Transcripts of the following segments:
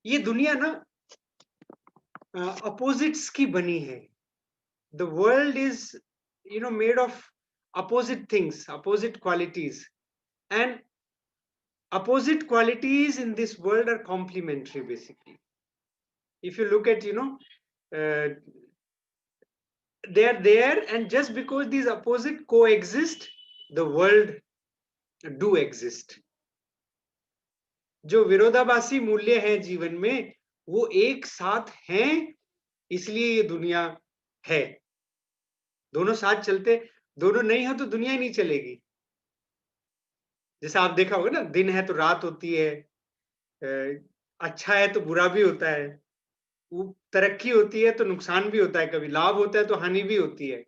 ये दुनिया ना अपोजिट्स की बनी है. The world is, made of opposite things, opposite qualities, and opposite qualities in this world are complementary basically. If you look at, uh, they are there, and just because these opposite coexist, the world do exist. जो विरोधाभासी मूल्य हैं जीवन में, वो एक साथ हैं, इसलिए ये दुनिया है. दोनों साथ चलते, दोनों नहीं हो तो दुनिया ही नहीं चलेगी. जैसे आप देखा होगा ना, दिन है तो रात होती है, अच्छा है तो बुरा भी होता है, वो तरक्की होती है तो नुकसान भी होता है, कभी लाभ होता है तो हानि भी होती है.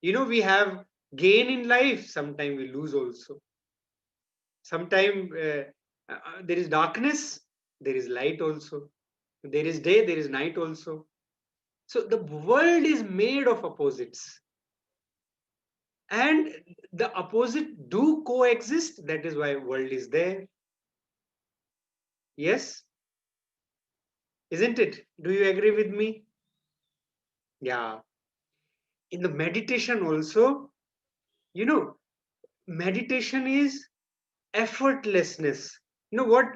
We have gain in life, sometime we lose also. Sometime there is darkness, there is light also. There is day, there is night also. So the world is made of opposites, and the opposite do coexist. That is why world is there. Yes, isn't it? Do you agree with me? Yeah. In the meditation also, you know, meditation is effortlessness. You know what?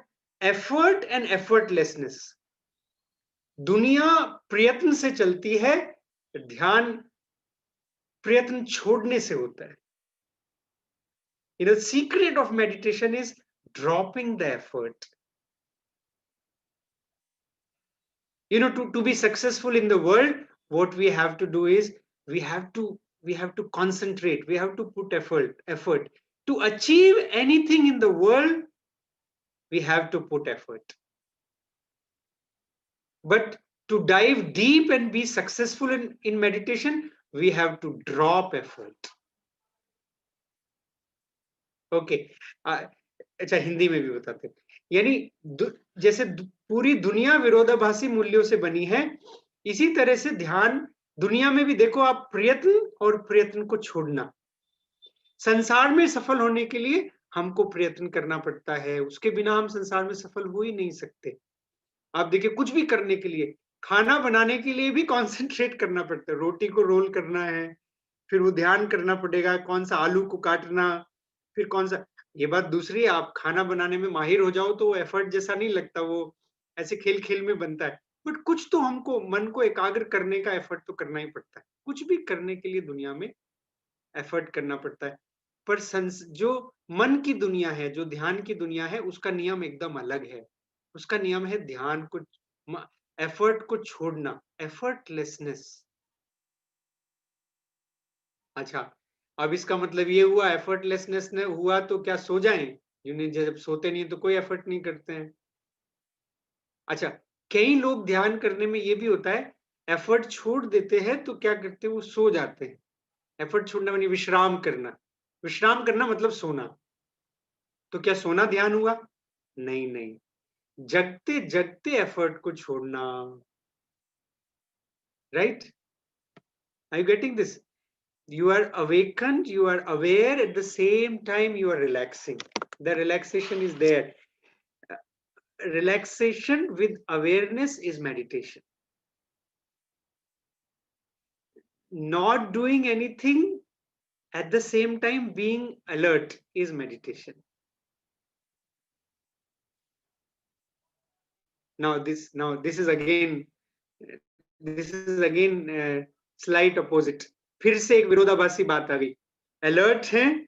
Effort and effortlessness. दुनिया प्रयत्न से चलती है, ध्यान प्रयत्न छोड़ने से होता है. Secret of meditation is dropping the effort. To be successful in the world, what we have to do is we have to concentrate, we have to put effort to achieve anything in the world. We have to put effort, but to dive deep and be successful in meditation, we have to drop effort. Okay. अच्छा, हिंदी में भी बताते हैं. यानी जैसे पूरी दुनिया विरोधाभासी मूल्यों से बनी है, इसी तरह से ध्यान दुनिया में भी देखो आप, प्रयत्न और प्रयत्न को छोड़ना. संसार में सफल होने के लिए हमको प्रयत्न करना पड़ता है, उसके बिना हम संसार में सफल हो ही नहीं सकते. आप देखिए, कुछ भी करने के लिए, खाना बनाने के लिए भी कॉन्सेंट्रेट करना पड़ता है. रोटी को रोल करना है, फिर वो ध्यान करना पड़ेगा कौन सा आलू को काटना, फिर कौन सा. ये बात दूसरी है, आप खाना बनाने में माहिर हो जाओ तो एफर्ट जैसा नहीं लगता, वो ऐसे खेल खेल में बनता है. बट कुछ तो हमको मन को एकाग्र करने का एफर्ट तो करना ही पड़ता है. कुछ भी करने के लिए दुनिया में एफर्ट करना पड़ता है. पर जो मन की दुनिया है, जो ध्यान की दुनिया है, उसका नियम एकदम अलग है. उसका नियम है ध्यान को, एफर्ट को छोड़ना, एफर्टलेसनेस. अच्छा, अब इसका मतलब ये हुआ, एफर्टलेसनेस ने हुआ तो क्या सो जाएं? जब सोते नहीं तो कोई एफर्ट नहीं करते हैं. अच्छा, कई लोग ध्यान करने में ये भी होता है, एफर्ट छोड़ देते हैं तो क्या करते हैं, वो सो जाते हैं. एफर्ट छोड़ना मानी विश्राम करना. विश्राम करना मतलब सोना. तो क्या सोना ध्यान हुआ? नहीं, नहीं. जगते जगते एफर्ट को छोड़ना. Right? Are you getting this? You are awakened, you are aware, at the same time you are relaxing. The relaxation is there. Relaxation with awareness is meditation. Not doing anything, at the same time being alert, is meditation. Now this is again slight opposite. फिर से एक विरोधाभासी बात आ गई. Alert हैं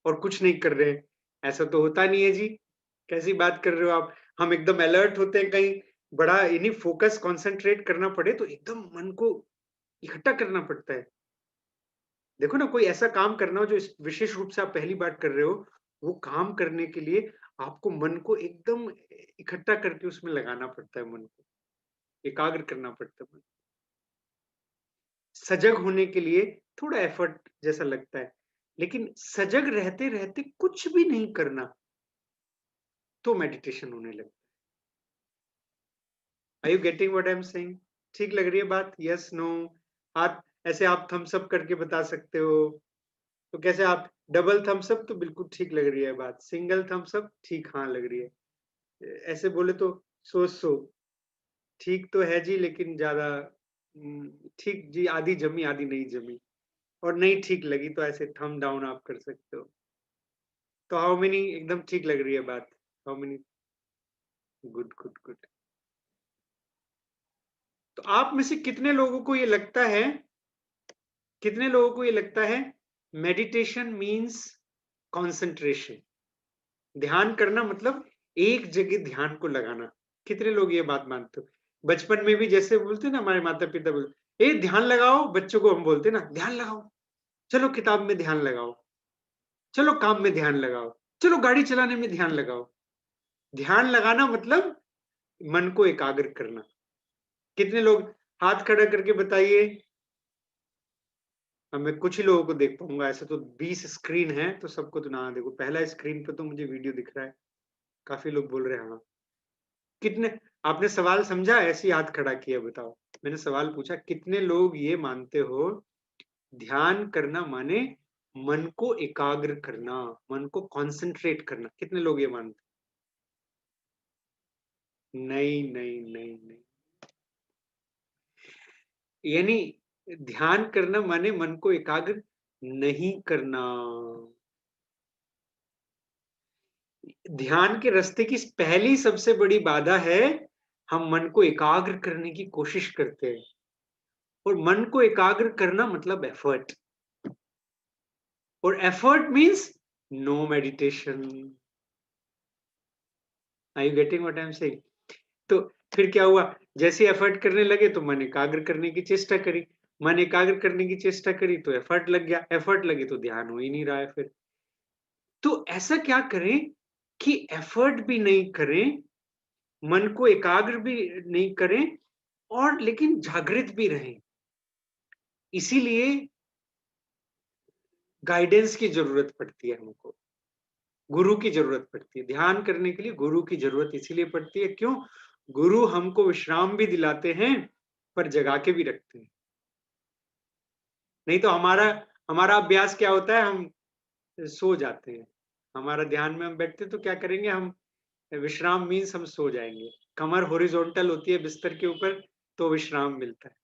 और कुछ नहीं कर रहे हैं. ऐसा तो होता नहीं है जी. कैसी बात कर रहे हो आप? हम एकदम अलर्ट होते हैं, कहीं बड़ा इन्हीं फोकस कंसंट्रेट करना पड़े तो एकदम मन को इकट्ठा करना पड़ता है. देखो ना, कोई ऐसा काम करना हो जो विशेष रूप से आप पहली बार कर रहे हो, वो काम करने के लिए आपको मन को एकदम इकट्ठा करके उसमें लगाना पड़ता है, मन को एकाग्र करना पड़ता है. सजग होने के लिए थोड़ा एफर्ट जैसा लगता है, लेकिन सजग रहते रहते कुछ भी नहीं करना तो मेडिटेशन होने लगता है. Are you getting what I am saying? ठीक लग रही है बात? Yes, no? हाथ ऐसे आप थम्स अप करके बता सकते हो. तो कैसे आप डबल थम्स अप तो बिल्कुल ठीक लग रही है बात, सिंगल थम्स अप ठीक हाँ लग रही है, ऐसे बोले तो सो ठीक तो है जी, लेकिन ज्यादा ठीक जी, आधी जमी आधी नहीं जमी, और नहीं ठीक लगी तो ऐसे थम डाउन आप कर सकते हो। तो हाउ मेनी एकदम ठीक लग रही है बात? How many? Good good good. तो आप में से कितने लोगों को ये लगता है, कितने लोगों को ये लगता है मेडिटेशन मीन्स कंसंट्रेशन? ध्यान करना मतलब एक जगह ध्यान को लगाना। कितने लोग ये बात मानते हो? बचपन में भी जैसे बोलते ना, हमारे माता पिता बोलते, ए ध्यान लगाओ, बच्चों को हम बोलते ना ध्यान लगाओ, चलो किताब में ध्यान लगाओ, चलो काम में ध्यान लगाओ, चलो गाड़ी चलाने में ध्यान लगाओ। ध्यान लगाना मतलब मन को एकाग्र करना। कितने लोग हाथ खड़ा करके बताइए? अब मैं कुछ ही लोगों को देख पाऊंगा, ऐसे तो 20 स्क्रीन है, तो सबको तो ना देखो। पहला स्क्रीन पे तो मुझे वीडियो दिख रहा है, काफी लोग बोल रहे हैं हाँ। कितने? आपने सवाल समझा, ऐसे ही हाथ खड़ा किया, बताओ। मैंने सवाल पूछा, कितने लोग ये मानते हो ध्यान करना माने मन को एकाग्र करना, मन को कंसंट्रेट करना? कितने लोग ये मानते? नहीं नहीं नहीं नहीं, यानी ध्यान करना माने मन को एकाग्र नहीं करना। ध्यान के रास्ते की पहली सबसे बड़ी बाधा है, हम मन को एकाग्र करने की कोशिश करते हैं। और मन को एकाग्र करना मतलब एफर्ट, और effort means no meditation. I you getting what I am saying? तो फिर क्या हुआ? जैसे एफर्ट करने लगे तो मन एकाग्र करने की चेष्टा करी, मन एकाग्र करने की चेष्टा करी तो एफर्ट लग गया, एफर्ट लगे तो ध्यान हो ही नहीं रहा है फिर। तो ऐसा क्या करें कि एफर्ट भी नहीं करें, मन को एकाग्र भी नहीं करें, और लेकिन जागृत भी रहें। इसीलिए गाइडेंस की जरूरत पड़ती है हमको, गुरु की जरूरत पड़ती है। ध्यान करने के लिए गुरु की जरूरत इसीलिए पड़ती है, क्यों? गुरु हमको विश्राम भी दिलाते हैं, पर जगा के भी रखते हैं। नहीं तो हमारा हमारा अभ्यास क्या होता है, हम सो जाते हैं। हमारा ध्यान में हम बैठते तो क्या करेंगे हम? विश्राम मीन्स हम सो जाएंगे। कमर हॉरिजॉन्टल होती है बिस्तर के ऊपर, तो विश्राम मिलता है।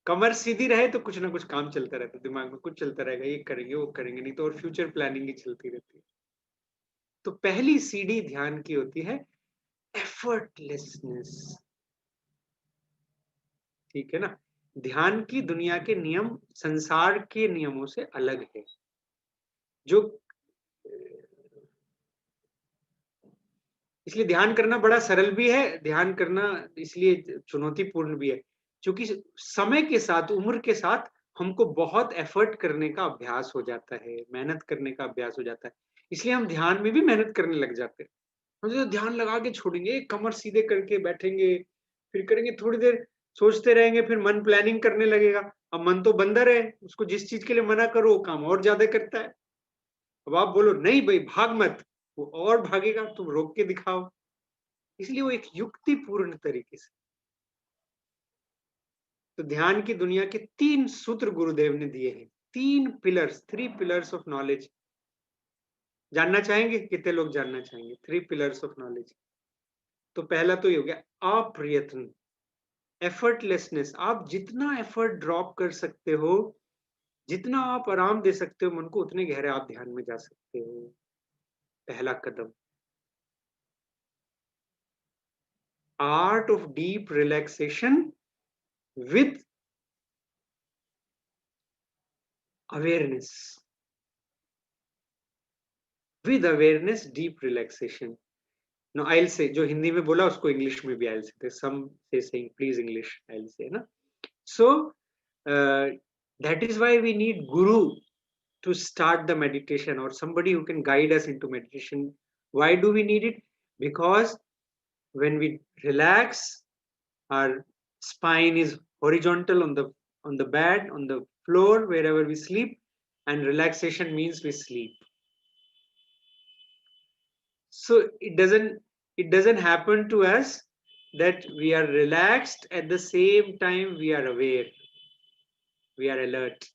कमर सीधी रहे तो कुछ ना कुछ काम चलता रहता है, दिमाग में कुछ चलता रहेगा, ये करेंगे वो करेंगे, नहीं तो और फ्यूचर प्लानिंग ही चलती रहती है। तो पहली सीढ़ी ध्यान की होती है एफर्टलेसनेस। ठीक है ना? ध्यान की दुनिया के नियम संसार के नियमों से अलग है। जो इसलिए ध्यान करना बड़ा सरल भी है, ध्यान करना इसलिए चुनौतीपूर्ण भी है, क्योंकि समय के साथ, उम्र के साथ हमको बहुत एफर्ट करने का अभ्यास हो जाता है, मेहनत करने का अभ्यास हो जाता है। इसलिए हम ध्यान में भी मेहनत करने लग जाते हैं। हम जो ध्यान लगा के छोड़ेंगे, कमर सीधे करके बैठेंगे, फिर करेंगे थोड़ी देर, सोचते रहेंगे, फिर मन प्लानिंग करने लगेगा। अब मन तो बंदर है, उसको जिस चीज के लिए मना करो वो काम और ज्यादा करता है। अब आप बोलो नहीं भाई भाग मत, वो और भागेगा, तुम रोक के दिखाओ। इसलिए वो एक युक्तिपूर्ण तरीके से। तो ध्यान की दुनिया के 3 सूत्र गुरुदेव ने दिए हैं, 3 पिलर्स, 3 पिलर्स ऑफ नॉलेज। जानना चाहेंगे? कितने लोग जानना चाहेंगे 3 पिलर्स ऑफ नॉलेज? तो पहला तो ये हो गया अप्रयत्न, एफर्टलेसनेस। आप जितना एफर्ट ड्रॉप कर सकते हो, जितना आप आराम दे सकते हो मन को, उतने गहरे आप ध्यान में जा सकते हो। पहला कदम। Art of deep relaxation with awareness, with awareness deep relaxation. No I say, जो हिंदी में बोला उसको इंग्लिश में भी आई से, सम से saying please English I say ना। So that is why we need guru to start the meditation, or somebody who can guide us into meditation. Why do we need it? Because when we relax, our spine is horizontal on the bed, on the floor, wherever we sleep, and relaxation means we sleep. So it doesn't happen to us that we are relaxed at the same time we are aware, we are alert.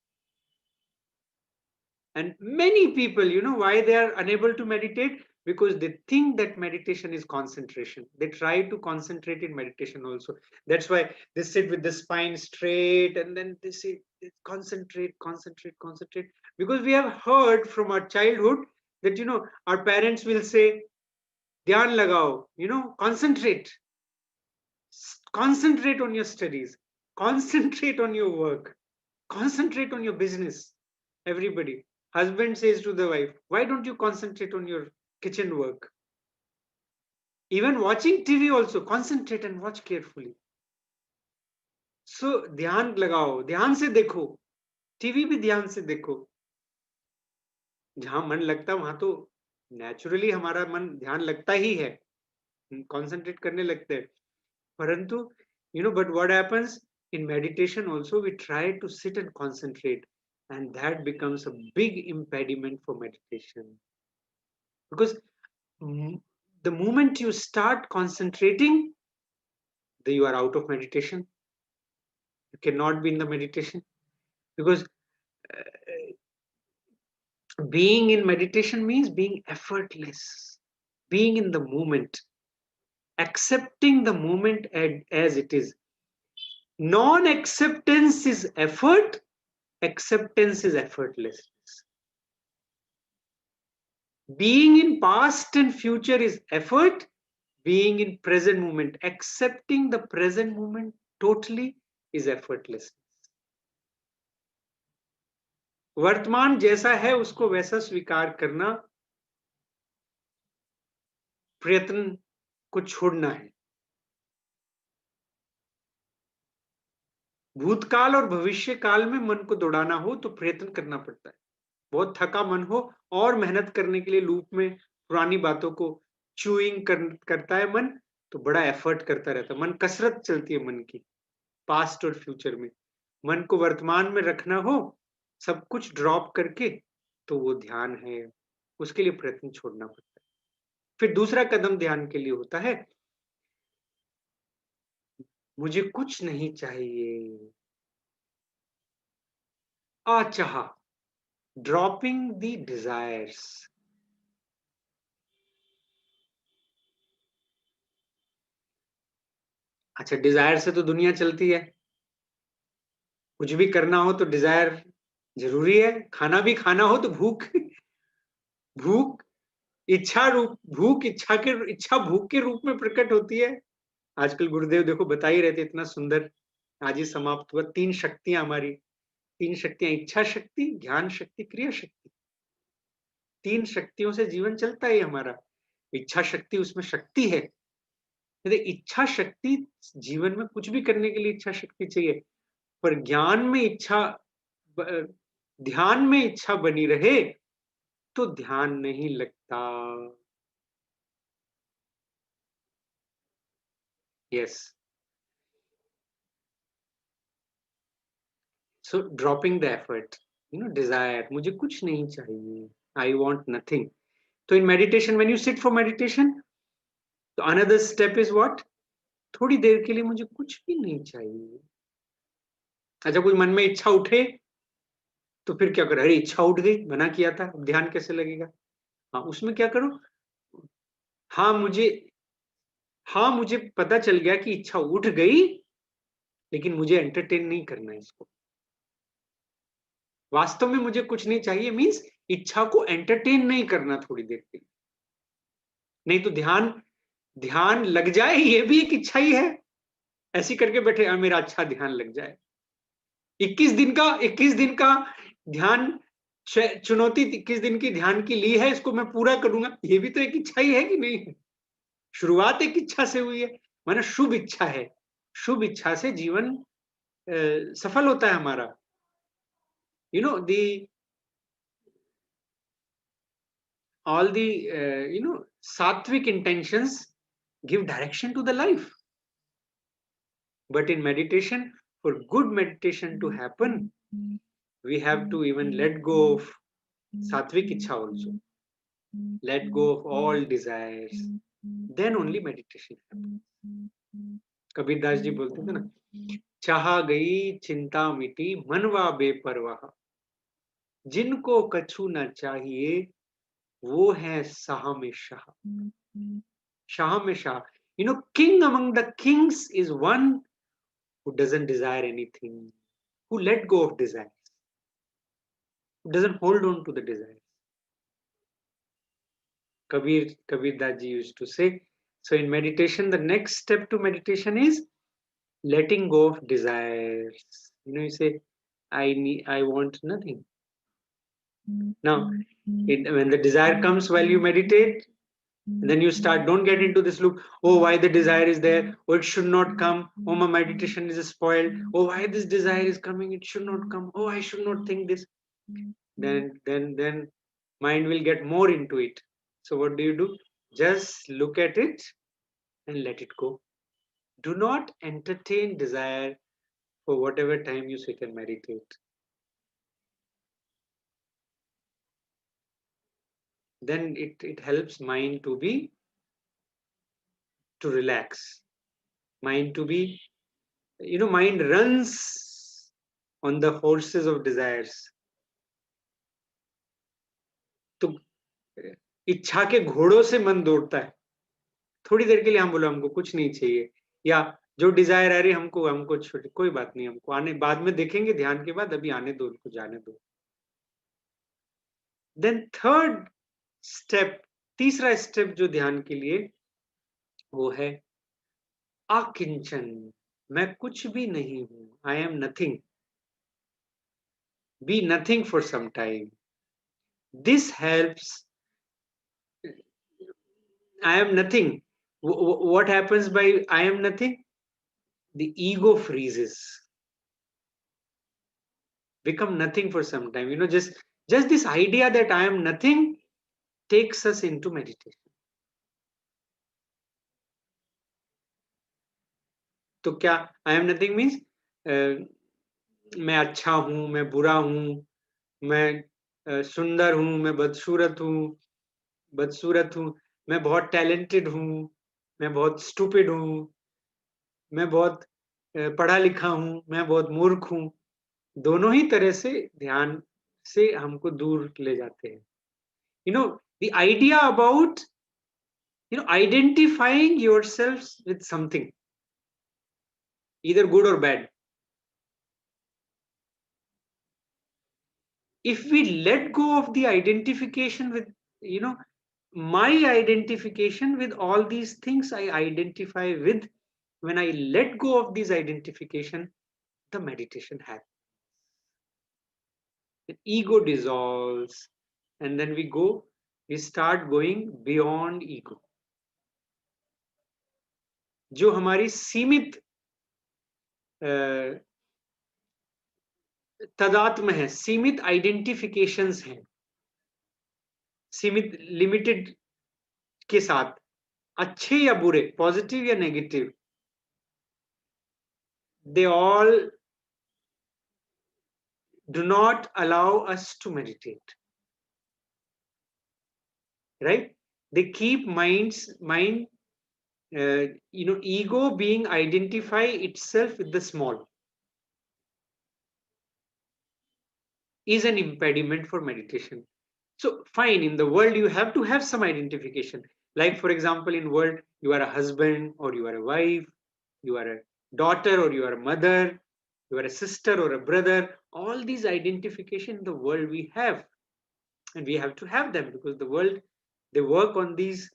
And many people, why they are unable to meditate? because they think that meditation is concentration. They try to concentrate in meditation also. That's why they sit with the spine straight and then they say, concentrate, concentrate, concentrate. Because we have heard from our childhood that, our parents will say, dhyan lagao, concentrate. Concentrate on your studies. Concentrate on your work. Concentrate on your business. Everybody. Husband says to the wife, why don't you concentrate on your kitchen work? Even watching TV also, concentrate and watch carefully. So ध्यान लगाओ, ध्यान से देखो, TV भी ध्यान से देखो. जहां मन लगता है वहां तो नेचुरली हमारा मन ध्यान लगता ही है, कॉन्सेंट्रेट करने लगते हैं. परंतु but what happens in meditation also, we try to sit and concentrate, and that becomes a big impediment for meditation. Because the moment you start concentrating, then you are out of meditation. You cannot be in the meditation, because being in meditation means being effortless, being in the moment, accepting the moment as it is. Non-acceptance is effort, acceptance is effortlessness. Being in past and future is effort, being in present moment, accepting the present moment totally is effortlessness. वर्तमान जैसा है उसको वैसा स्वीकार करना, प्रयत्न को छोड़ना है. भूतकाल और भविष्य काल में मन को दौड़ाना हो तो प्रयत्न करना पड़ता है. बहुत थका मन हो और मेहनत करने के लिए लूप में पुरानी बातों को चूइंग करता है मन, तो बड़ा एफर्ट करता रहता है. मन कसरत चलती है मन की, पास्ट और फ्यूचर में. मन को वर्तमान में रखना हो, सब कुछ ड्रॉप करके, तो वो ध्यान है. उसके लिए प्रयत्न छोड़ना पड़ता है. फिर दूसरा कदम ध्यान के लिए होता है, मुझे कुछ नहीं चाहिए. अचाह, ड्रॉपिंग द डिजायर्स. अच्छा, डिजायर से तो दुनिया चलती है. कुछ भी करना हो तो डिजायर जरूरी है. खाना भी खाना हो तो भूख भूख इच्छा भूख के रूप में प्रकट होती है. आजकल गुरुदेव देखो बता ही रहते, इतना सुंदर. आज ही समाप्त हुआ 3 शक्तियां हमारी. 3 शक्तियां, इच्छा शक्ति, ज्ञान शक्ति, क्रिया शक्ति. 3 शक्तियों से जीवन चलता है हमारा. इच्छा शक्ति, उसमें शक्ति है. यदि इच्छा शक्ति, जीवन में कुछ भी करने के लिए इच्छा शक्ति चाहिए, पर ज्ञान में इच्छा, ध्यान में इच्छा बनी रहे तो ध्यान नहीं लगता. Yes. So dropping the effort, desire, मुझे कुछ नहीं चाहिए, आई वॉन्ट नथिंग. तो in meditation, when you sit for meditation, तो अनदर स्टेप इज व्हाट, थोड़ी देर के लिए मुझे कुछ भी नहीं चाहिए. अच्छा, कोई मन में इच्छा उठे तो फिर क्या करो, अरे इच्छा उठ गई, मना किया था, अब ध्यान कैसे लगेगा. हाँ, उसमें क्या करो, हाँ मुझे पता चल गया कि इच्छा उठ गई, लेकिन मुझे एंटरटेन नहीं करना है इसको. वास्तव में मुझे कुछ नहीं चाहिए मीन्स इच्छा को एंटरटेन नहीं करना थोड़ी देर के लिए. नहीं तो ध्यान लग जाए, ये भी एक इच्छा ही है. ऐसी करके बैठे, मेरा अच्छा ध्यान लग जाए. 21 दिन का ध्यान, चुनौती 21 दिन की ध्यान की ली है, इसको मैं पूरा करूंगा, ये भी तो एक इच्छा ही है कि नहीं है. शुरुआत एक इच्छा से हुई है, माना शुभ इच्छा है. शुभ इच्छा से जीवन सफल होता है हमारा. all the sattvic intentions give direction to the life. But in meditation, for good meditation to happen, we have to even let go of sattvic ichha also. Let go of all desires. Then only meditation happens. Kabir Das ji बोलते थे ना, चाह गई चिंता मिटी मनवा बेपरवाह, जिनको कछु न चाहिए वो है शाह में शाह, शाह में Shah. You know, king among the kings is one who doesn't desire anything, who let go of desires, who doesn't hold on to the desires. Kabir Das ji used to say. So in meditation, the next step to meditation is letting go of desires. You know, you say, I want nothing. Now, when the desire comes while you meditate, then you start, don't get into this loop. Oh, why the desire is there? Oh, it should not come. Oh, my meditation is spoiled. Oh, why this desire is coming? It should not come. Oh, I should not think this. Then mind will get more into it. So what do? Just look at it and let it go. Do not entertain desire for whatever time you sit and meditate. Then it helps mind to relax. Mind to be, mind runs on the horses of desires. तो इच्छा के घोड़ों से मन दौड़ता है. थोड़ी देर के लिए हम बोलो हमको कुछ नहीं चाहिए, या जो डिजायर आ रही हमको छोटी, कोई बात नहीं, हमको आने बाद में देखेंगे ध्यान के बाद, अभी आने दो, उनको जाने दो. देन थर्ड स्टेप, तीसरा स्टेप जो ध्यान के लिए, वो है अकिंचन. मैं कुछ भी नहीं हूं. I am nothing. Be nothing for some time. This helps. I am nothing. What happens by I am nothing? The ego freezes. Become nothing for some time. You know, just this idea that I am nothing takes us into meditation. तो क्या I am nothing means मैं अच्छा हूं, मैं बुरा हूं, मैं सुंदर हूं, मैं बदसूरत हूं, मैं बहुत टैलेंटेड हूं, मैं बहुत स्टूपिड हूं, मैं बहुत पढ़ा लिखा हूं, मैं बहुत मूर्ख हूं. दोनों ही तरह से ध्यान से हमको दूर ले जाते हैं. The idea about identifying yourselves with something, either good or bad. If we let go of the identification with, my identification with all these things I identify with, when I let go of this identification, the meditation happens. The ego dissolves, and then we start going beyond ego. जो हमारी सीमित तदात्म है, सीमित identifications हैं, सीमित limited के साथ, अच्छे या बुरे, पॉजिटिव या negative, they all do not allow us to meditate. Right? They keep ego being identify itself with the small is an impediment for meditation. So fine, in the world you have to have some identification. Like for example, in world you are a husband or you are a wife, you are a daughter or you are a mother, you are a sister or a brother. All these identification in the world we have, and we have to have them, because the world, they work on these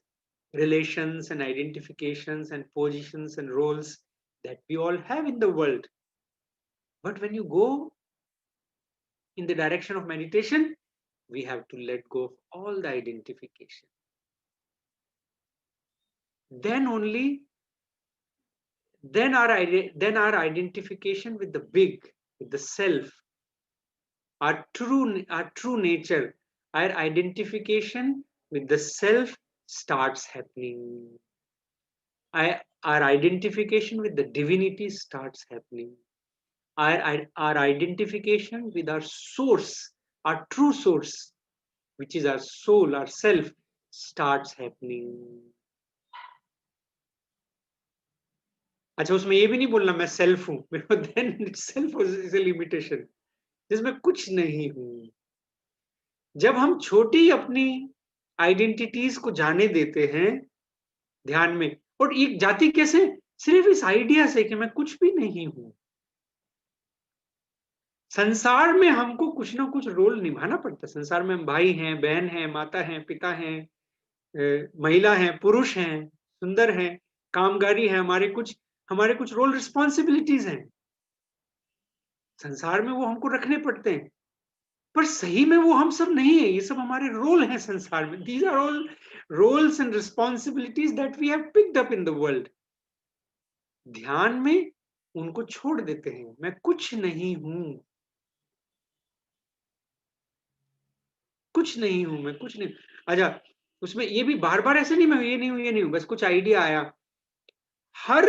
relations and identifications and positions and roles that we all have in the world. But when you go in the direction of meditation, we have to let go of all the identification. Then only, then our identification with the big, with the self, our true nature, our identification with the self starts happening. Our identification with the divinity starts happening. Our identification with our source, our true source, which is our soul, our self, starts happening. अच्छा, उसमें ये भी नहीं बोलना मैं self हूं, then self is a limitation, जिसमें कुछ नहीं हूं. जब हम छोटी अपनी आइडेंटिटीज को जाने देते हैं ध्यान में। और एक जाति कैसे? सिर्फ इस आइडिया से कि मैं कुछ भी नहीं हूं। संसार में हमको कुछ ना कुछ रोल निभाना पड़ता है। संसार में हम भाई हैं, बहन हैं, माता हैं, पिता हैं, महिला हैं, पुरुष हैं, सुंदर हैं, कामगारी हैं, हमारे कुछ रोल रिस्पॉन्सिबिलिटीज हैं संसार में, वो हमको रखने पड़ते हैं। पर सही में वो हम सब नहीं है, ये सब हमारे रोल हैं संसार में। These are all roles and responsibilities that we have picked up in the world. ध्यान में उनको छोड़ देते हैं, मैं कुछ नहीं हूं, कुछ नहीं हूं, मैं कुछ नहीं। अच्छा, उसमें ये भी बार बार ऐसे नहीं, मैं ये नहीं हूं, ये नहीं हूं, बस कुछ आइडिया आया। हर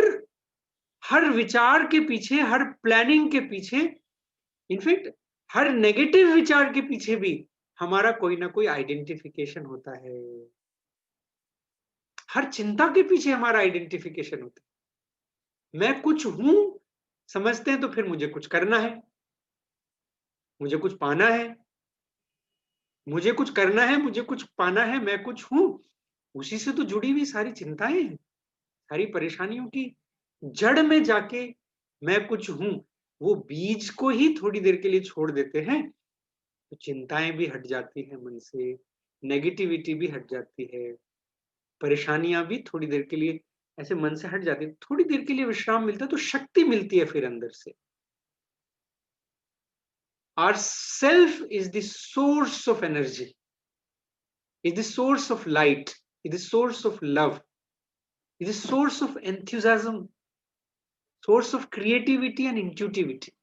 हर विचार के पीछे, हर प्लानिंग के पीछे, इनफैक्ट हर नेगेटिव विचार के पीछे भी हमारा कोई ना कोई आइडेंटिफिकेशन होता है। हर चिंता के पीछे हमारा आइडेंटिफिकेशन होता है। मैं कुछ हूं समझते हैं तो फिर मुझे कुछ करना है, मुझे कुछ पाना है, मुझे कुछ करना है, मुझे कुछ पाना है, मैं कुछ हूं। उसी से तो जुड़ी हुई सारी चिंताएं हैं, सारी परेशानियों की जड़ में जाके मैं कुछ हूं, वो बीज को ही थोड़ी देर के लिए छोड़ देते हैं तो चिंताएं भी हट जाती है मन से, नेगेटिविटी भी हट जाती है, परेशानियां भी थोड़ी देर के लिए ऐसे मन से हट जाती है। थोड़ी देर के लिए विश्राम मिलता है तो शक्ति मिलती है फिर अंदर से। Our self is the source of energy, is the source of light, is the source of love, is the source of enthusiasm, source of creativity and intuitivity.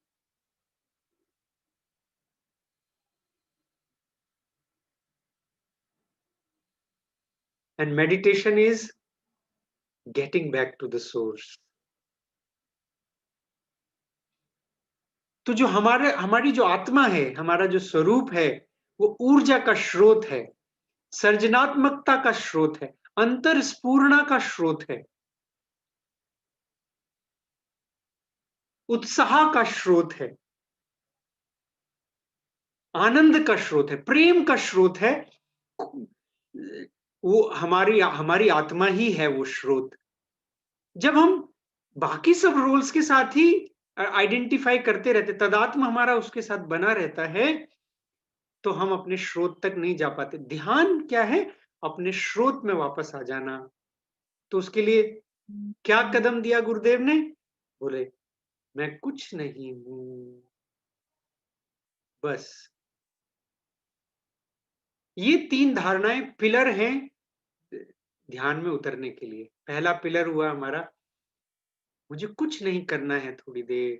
And meditation is getting back to the source. तो जो हमारी जो आत्मा है, हमारा जो स्वरूप है, वो ऊर्जा का स्रोत है, सर्जनात्मकता का स्रोत है, अंतर स्फूर्णा का स्रोत है, उत्साह का स्रोत है, आनंद का स्रोत है, प्रेम का स्रोत है। वो हमारी हमारी आत्मा ही है वो स्रोत। जब हम बाकी सब रोल्स के साथ ही आइडेंटिफाई करते रहते, तदात्म हमारा उसके साथ बना रहता है, तो हम अपने स्रोत तक नहीं जा पाते। ध्यान क्या है? अपने स्रोत में वापस आ जाना। तो उसके लिए क्या कदम दिया गुरुदेव ने? बोले मैं कुछ नहीं हूं, बस। ये 3 धारणाएं पिलर हैं ध्यान में उतरने के लिए। पहला पिलर हुआ हमारा, मुझे कुछ नहीं करना है थोड़ी देर,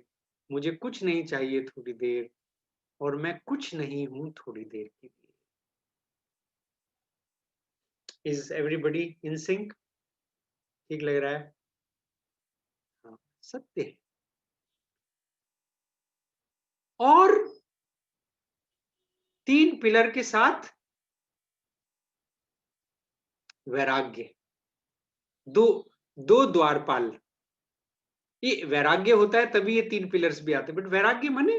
मुझे कुछ नहीं चाहिए थोड़ी देर, और मैं कुछ नहीं हूं थोड़ी देर के लिए। Is everybody in sync? ठीक लग रहा है? हाँ, सत्य है। और 3 पिलर के साथ वैराग्य, दो दो द्वारपाल। ये वैराग्य होता है तभी ये 3 पिलर्स भी आते हैं। बट वैराग्य माने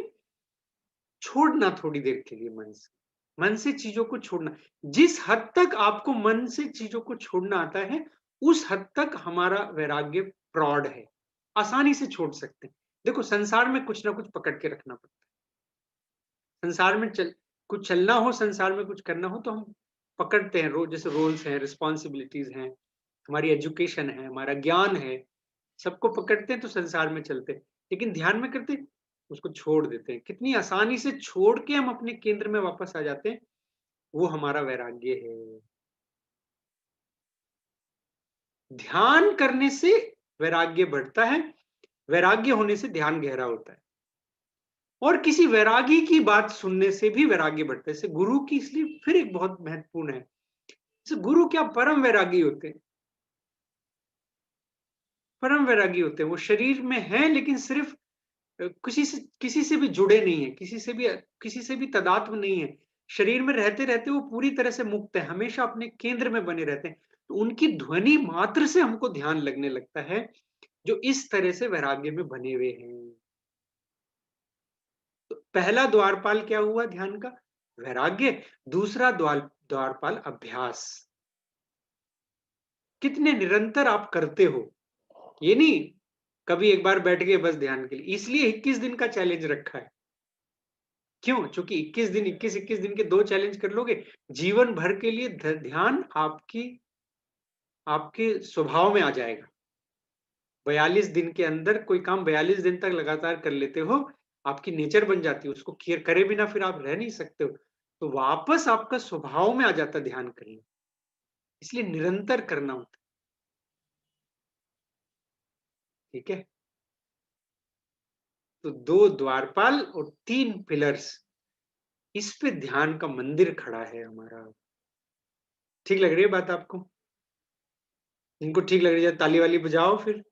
छोड़ना थोड़ी देर के लिए मन से चीजों को छोड़ना। जिस हद तक आपको मन से चीजों को छोड़ना आता है, उस हद तक हमारा वैराग्य प्रौढ़ है, आसानी से छोड़ सकते हैं। देखो, संसार में कुछ ना कुछ पकड़ के रखना पड़ता है। संसार में कुछ चलना हो, संसार में कुछ करना हो तो हम पकड़ते हैं। जैसे रोल्स हैं, रिस्पॉन्सिबिलिटीज हैं, हमारी एजुकेशन है, हमारा ज्ञान है, सबको पकड़ते हैं तो संसार में चलते हैं। लेकिन ध्यान में करते उसको छोड़ देते हैं। कितनी आसानी से छोड़ के हम अपने केंद्र में वापस आ जाते हैं, वो हमारा वैराग्य है। ध्यान करने से वैराग्य बढ़ता है, वैराग्य होने से ध्यान गहरा होता है। और किसी वैरागी की बात सुनने से भी वैराग्य बढ़ता है। जैसे गुरु की, इसलिए फिर एक बहुत महत्वपूर्ण है। जैसे गुरु क्या परम वैरागी होते हैं, परम वैरागी होते हैं। वो शरीर में है लेकिन सिर्फ किसी से भी जुड़े नहीं है, किसी से भी तदात्म नहीं है। शरीर में रहते रहते वो पूरी तरह से मुक्त है, हमेशा अपने केंद्र में बने रहते हैं। तो उनकी ध्वनि मात्र से हमको ध्यान लगने लगता है, जो इस तरह से वैराग्य में बने हुए हैं। तो पहला द्वारपाल क्या हुआ ध्यान का? वैराग्य, दूसरा द्वारपाल अभ्यास। कितने निरंतर आप करते हो, ये नहीं कभी एक बार बैठ गए बस ध्यान के लिए। इसलिए 21 दिन का चैलेंज रखा है। क्यों? क्योंकि 21 दिन के 2 चैलेंज कर लोगे, जीवन भर के लिए ध्यान आपके स्वभाव में आ जाएगा। 42 दिन के अंदर कोई काम 42 दिन तक लगातार कर लेते हो, आपकी नेचर बन जाती है, उसको करे बिना फिर आप रह नहीं सकते हो। तो वापस आपका स्वभाव में आ जाता है ध्यान करना, इसलिए निरंतर करना होता है। ठीक है? तो 2 द्वारपाल और 3 पिलर्स, इस पे ध्यान का मंदिर खड़ा है हमारा। ठीक लग रही है बात आपको? जिनको ठीक लग रही है ताली वाली बजाओ फिर,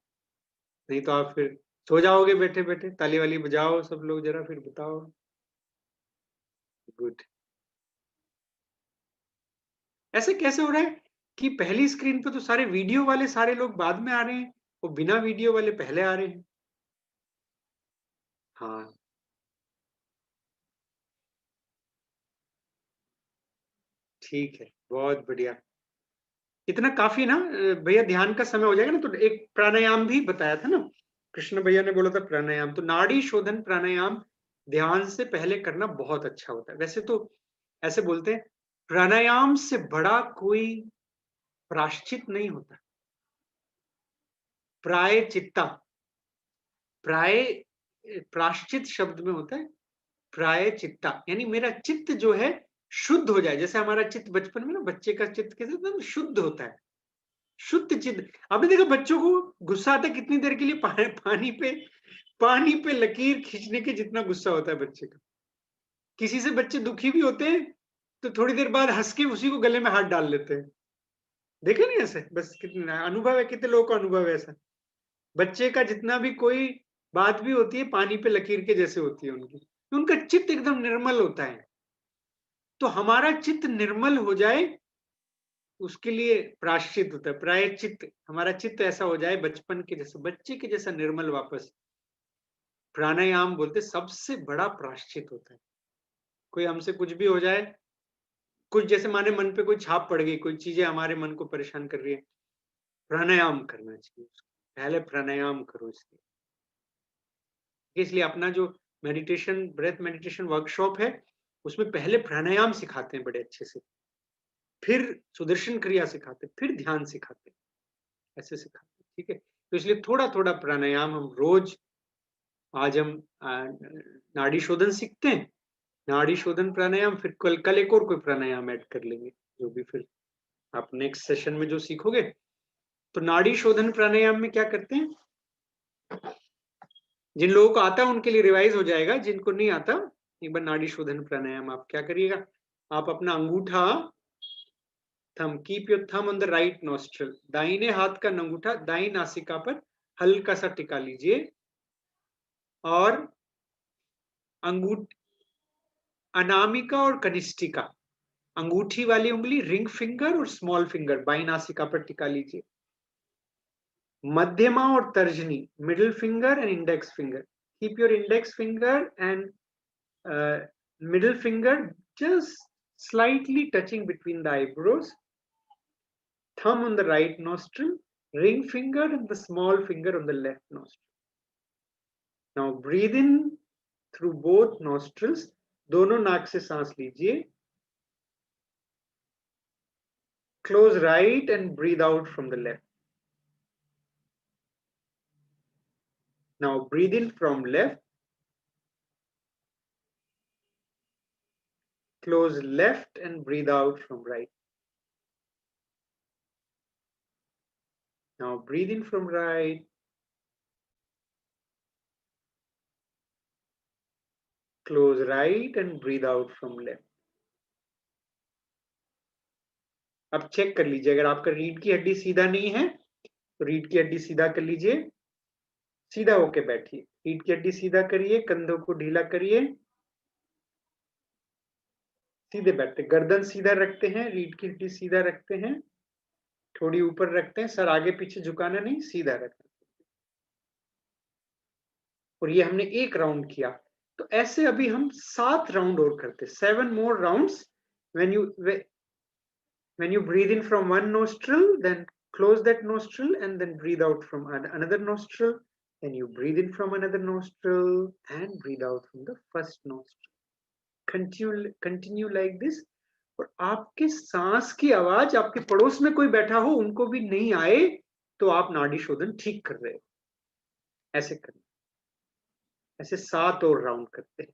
नहीं तो आप फिर सो जाओगे बैठे-बैठे। ताली वाली बजाओ सब लोग जरा, फिर बताओ। गुड। ऐसे कैसे हो रहा है कि पहली स्क्रीन पे तो सारे वीडियो वाले सारे लोग बाद में आ रहे हैं, और बिना वीडियो वाले पहले आ रहे हैं? हाँ, ठीक है, बहुत बढ़िया। इतना काफ़ी ना भैया, ध्यान का समय हो जाएगा ना, तो एक प्राणायाम भी बताया था ना, कृष्ण भैया ने बोला था प्राणायाम, तो नाड़ी शोधन प्राणायाम ध्यान से पहले करना बहुत अच्छा होता है। वैसे तो ऐसे बोलते हैं, प्राणायाम से बड़ा कोई प्रायश्चित नहीं होता। प्रायचित्ता, प्राय प्रायश्चित शब्द में होता है प्रायचित्ता, यानी मेरा चित्त जो है शुद्ध हो जाए। जैसे हमारा चित्त बचपन में ना, बच्चे का चित्त कैसे होता है ना, शुद्ध होता है, शुद्ध चित्त। आपने देखा बच्चों को गुस्सा आता है कितनी देर के लिए, पानी पे लकीर खींचने के जितना गुस्सा होता है बच्चे का। किसी से बच्चे दुखी भी होते हैं, तो थोड़ी देर बाद हंस के उसी को गले में हाथ डाल लेते हैं। देखे नहीं ऐसे? बस कितना अनुभव है, कितने लोगों का अनुभव है ऐसा। बच्चे का जितना भी कोई बात भी होती है, पानी पे लकीर के जैसे होती है उनकी, उनका चित्त एकदम निर्मल होता है। तो हमारा चित्त निर्मल हो जाए, उसके लिए प्रायश्चित होता है, प्रायश्चित। हमारा चित्त ऐसा हो जाए बचपन के जैसा, बच्चे के जैसा निर्मल वापस। प्राणायाम बोलते सबसे बड़ा प्रायश्चित होता है। कोई हमसे कुछ भी हो जाए, कुछ जैसे माने मन पे कोई छाप पड़ गई, कोई चीजें हमारे मन को परेशान कर रही है, प्राणायाम करना चाहिए उसको। पहले प्राणायाम करो इसलिए। इसलिए अपना जो मेडिटेशन, ब्रेथ मेडिटेशन वर्कशॉप है, उसमें पहले प्राणायाम सिखाते हैं बड़े अच्छे से, फिर सुदर्शन क्रिया सिखाते हैं, फिर ध्यान सिखाते हैं, ऐसे सिखाते हैं। ठीक है? तो इसलिए थोड़ा-थोड़ा प्राणायाम हम रोज, आज हम नाड़ी शोधन सीखते हैं, नाड़ी शोधन प्राणायाम, फिर कल कल एक और कोई प्राणायाम ऐड कर लेंगे, जो भी फिर आप नेक्स्ट सेशन में जो सीखोगे। तो नाड़ी शोधन प्राणायाम में क्या करते हैं, जिन लोगों को आता है उनके लिए रिवाइज हो जाएगा, जिनको नहीं आता एक बार नाड़ी शोधन प्राणायाम आप क्या करिएगा, आप अपना अंगूठा, thumb, keep your thumb on the right nostril, दाहिने हाथ का अंगूठा दाहिनी नासिका पर हल्का सा टिका लीजिए, और अंगूठ अनामिका और कनिष्ठिका, अंगूठी वाली उंगली, रिंग फिंगर और स्मॉल फिंगर बाई नासिका पर टिका लीजिए। मध्यमा और तर्जनी, middle finger and index finger, keep your index finger and middle finger just slightly touching between the eyebrows, thumb on the right nostril, ring finger and the small finger on the left nostril. Now breathe in through both nostrils, दोनों नाक से सांस लीजिए, close right and breathe out from the left. Now breathe in from left, close left and breathe out from right. Now breathe in from right, close right and breathe out from left. अब check कर लीजिए, अगर आपका रीढ़ की हड्डी सीधा नहीं है तो रीढ़ की हड्डी सीधा कर लीजिए, सीधा होके बैठिए, रीढ़ की हड्डी सीधा करिए, कंधों को ढीला करिए, सीधे बैठते, गर्दन सीधा रखते हैं, रीढ़ की हड्डी सीधा रखते हैं, थोड़ी ऊपर रखते हैं, सर आगे पीछे झुकाना नहीं, सीधा रखना। और ये हमने एक राउंड किया। तो ऐसे अभी हम 7 राउंड और करते हैं, 7 more rounds. When you breathe in from one nostril, then close that nostril and then breathe out from another nostril. Then you breathe in from another nostril and breathe out from the first nostril. Continue like this. और आपके सांस की आवाज आपके पड़ोस में कोई बैठा हो उनको भी नहीं आए तो आप नाड़ी शोधन ठीक कर रहे हो। ऐसे करना, ऐसे 7 और राउंड करते हैं।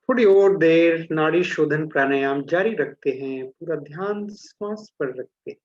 थोड़ी और देर नाड़ी शोधन प्राणायाम जारी रखते हैं, पूरा ध्यान श्वास पर रखते हैं।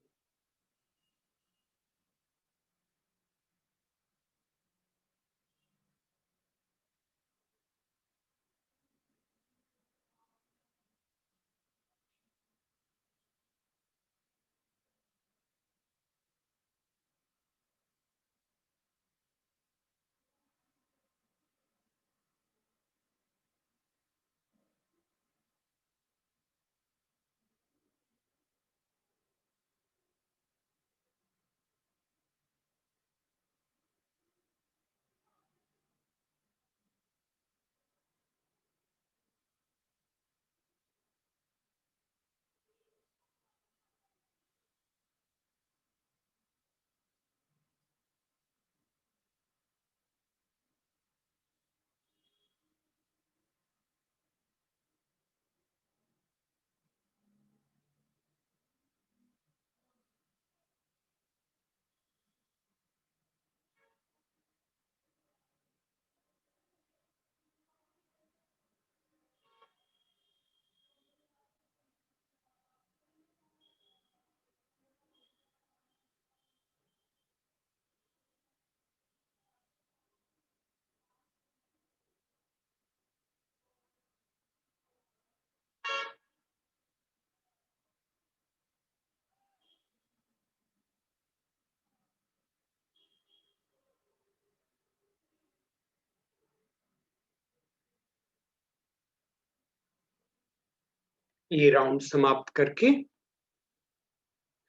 ये राउंड समाप्त करके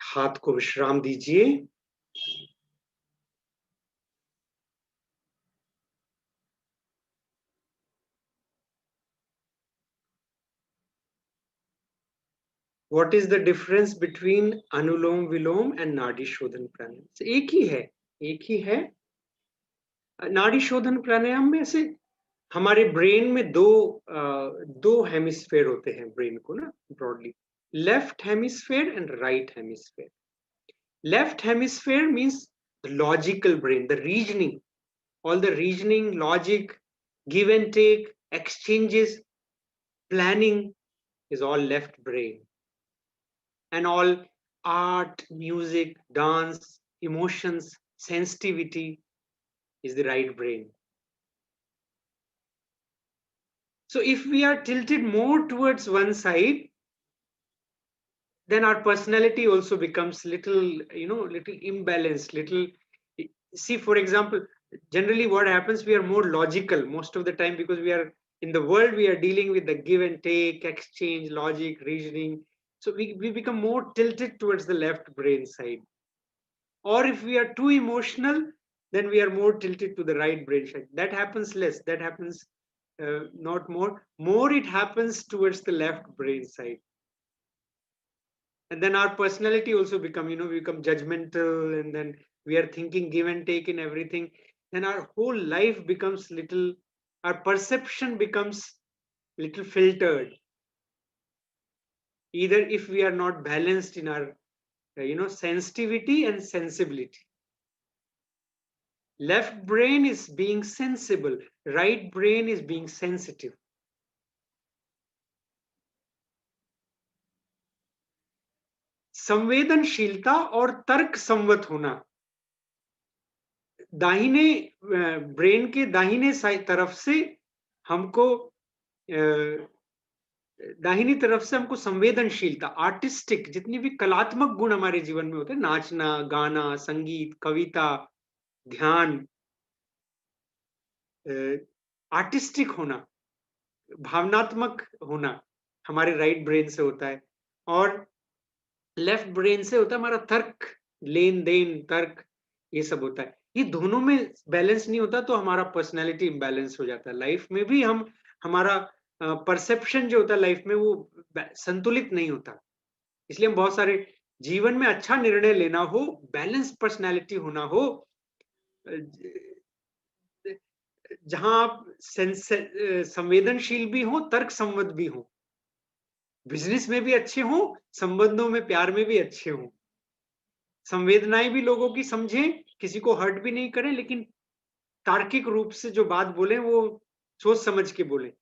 हाथ को विश्राम दीजिए। What is the difference between anulom vilom and नाड़ी शोधन प्राणायाम? एक ही है। नाड़ी शोधन प्राणायाम में से हमारे ब्रेन में दो हेमिस्फेयर होते हैं ब्रेन को ना, broadly left hemisphere and right hemisphere. Left hemisphere means the logical brain, the reasoning, all the reasoning, logic, give and take, exchanges, planning is all left brain. And all art, music, dance, emotions, sensitivity is the right brain. So if we are tilted more towards one side, then our personality also becomes little imbalanced, see, for example, generally what happens, we are more logical most of the time because we are in the world, we are dealing with the give and take, exchange, logic, reasoning. So we become more tilted towards the left brain side. Or if we are too emotional, then we are more tilted to the right brain side. That happens less. That happens not more. More it happens towards the left brain side. And then our personality also become, we become judgmental, and then we are thinking give and take in everything. Then our whole life becomes our perception becomes little filtered. Either if we are not balanced in our, sensitivity and sensibility. Left brain is being sensible, right brain is being sensitive. संवेदनशीलता और तर्क संवत होना, दाहिने brain के दाहिने तरफ से हमको दाहिनी तरफ से हमको संवेदनशीलता, आर्टिस्टिक, जितनी भी कलात्मक गुण हमारे जीवन में होते हैं, नाचना, गाना, संगीत, कविता, ध्यान, आर्टिस्टिक होना, भावनात्मक होना, हमारे राइट ब्रेन से होता है। और लेफ्ट ब्रेन से होता है हमारा तर्क, लेन देन, तर्क, ये सब होता है। ये दोनों में बैलेंस नहीं होता तो हमारा पर्सनैलिटी इम्बैलेंस हो जाता है। लाइफ में भी हमारा परसेप्शन जो होता है लाइफ में, वो संतुलित नहीं होता। इसलिए हम बहुत सारे जीवन में अच्छा निर्णय लेना हो, बैलेंस पर्सनैलिटी होना हो, जहां आप संवेदनशील भी हो, तर्क संवत भी हो, बिजनेस में भी अच्छे हो, संबंधों में, प्यार में भी अच्छे हो, संवेदनाएं भी लोगों की समझें, किसी को हर्ट भी नहीं करें, लेकिन तार्किक रूप से जो बात बोले वो सोच समझ के बोले।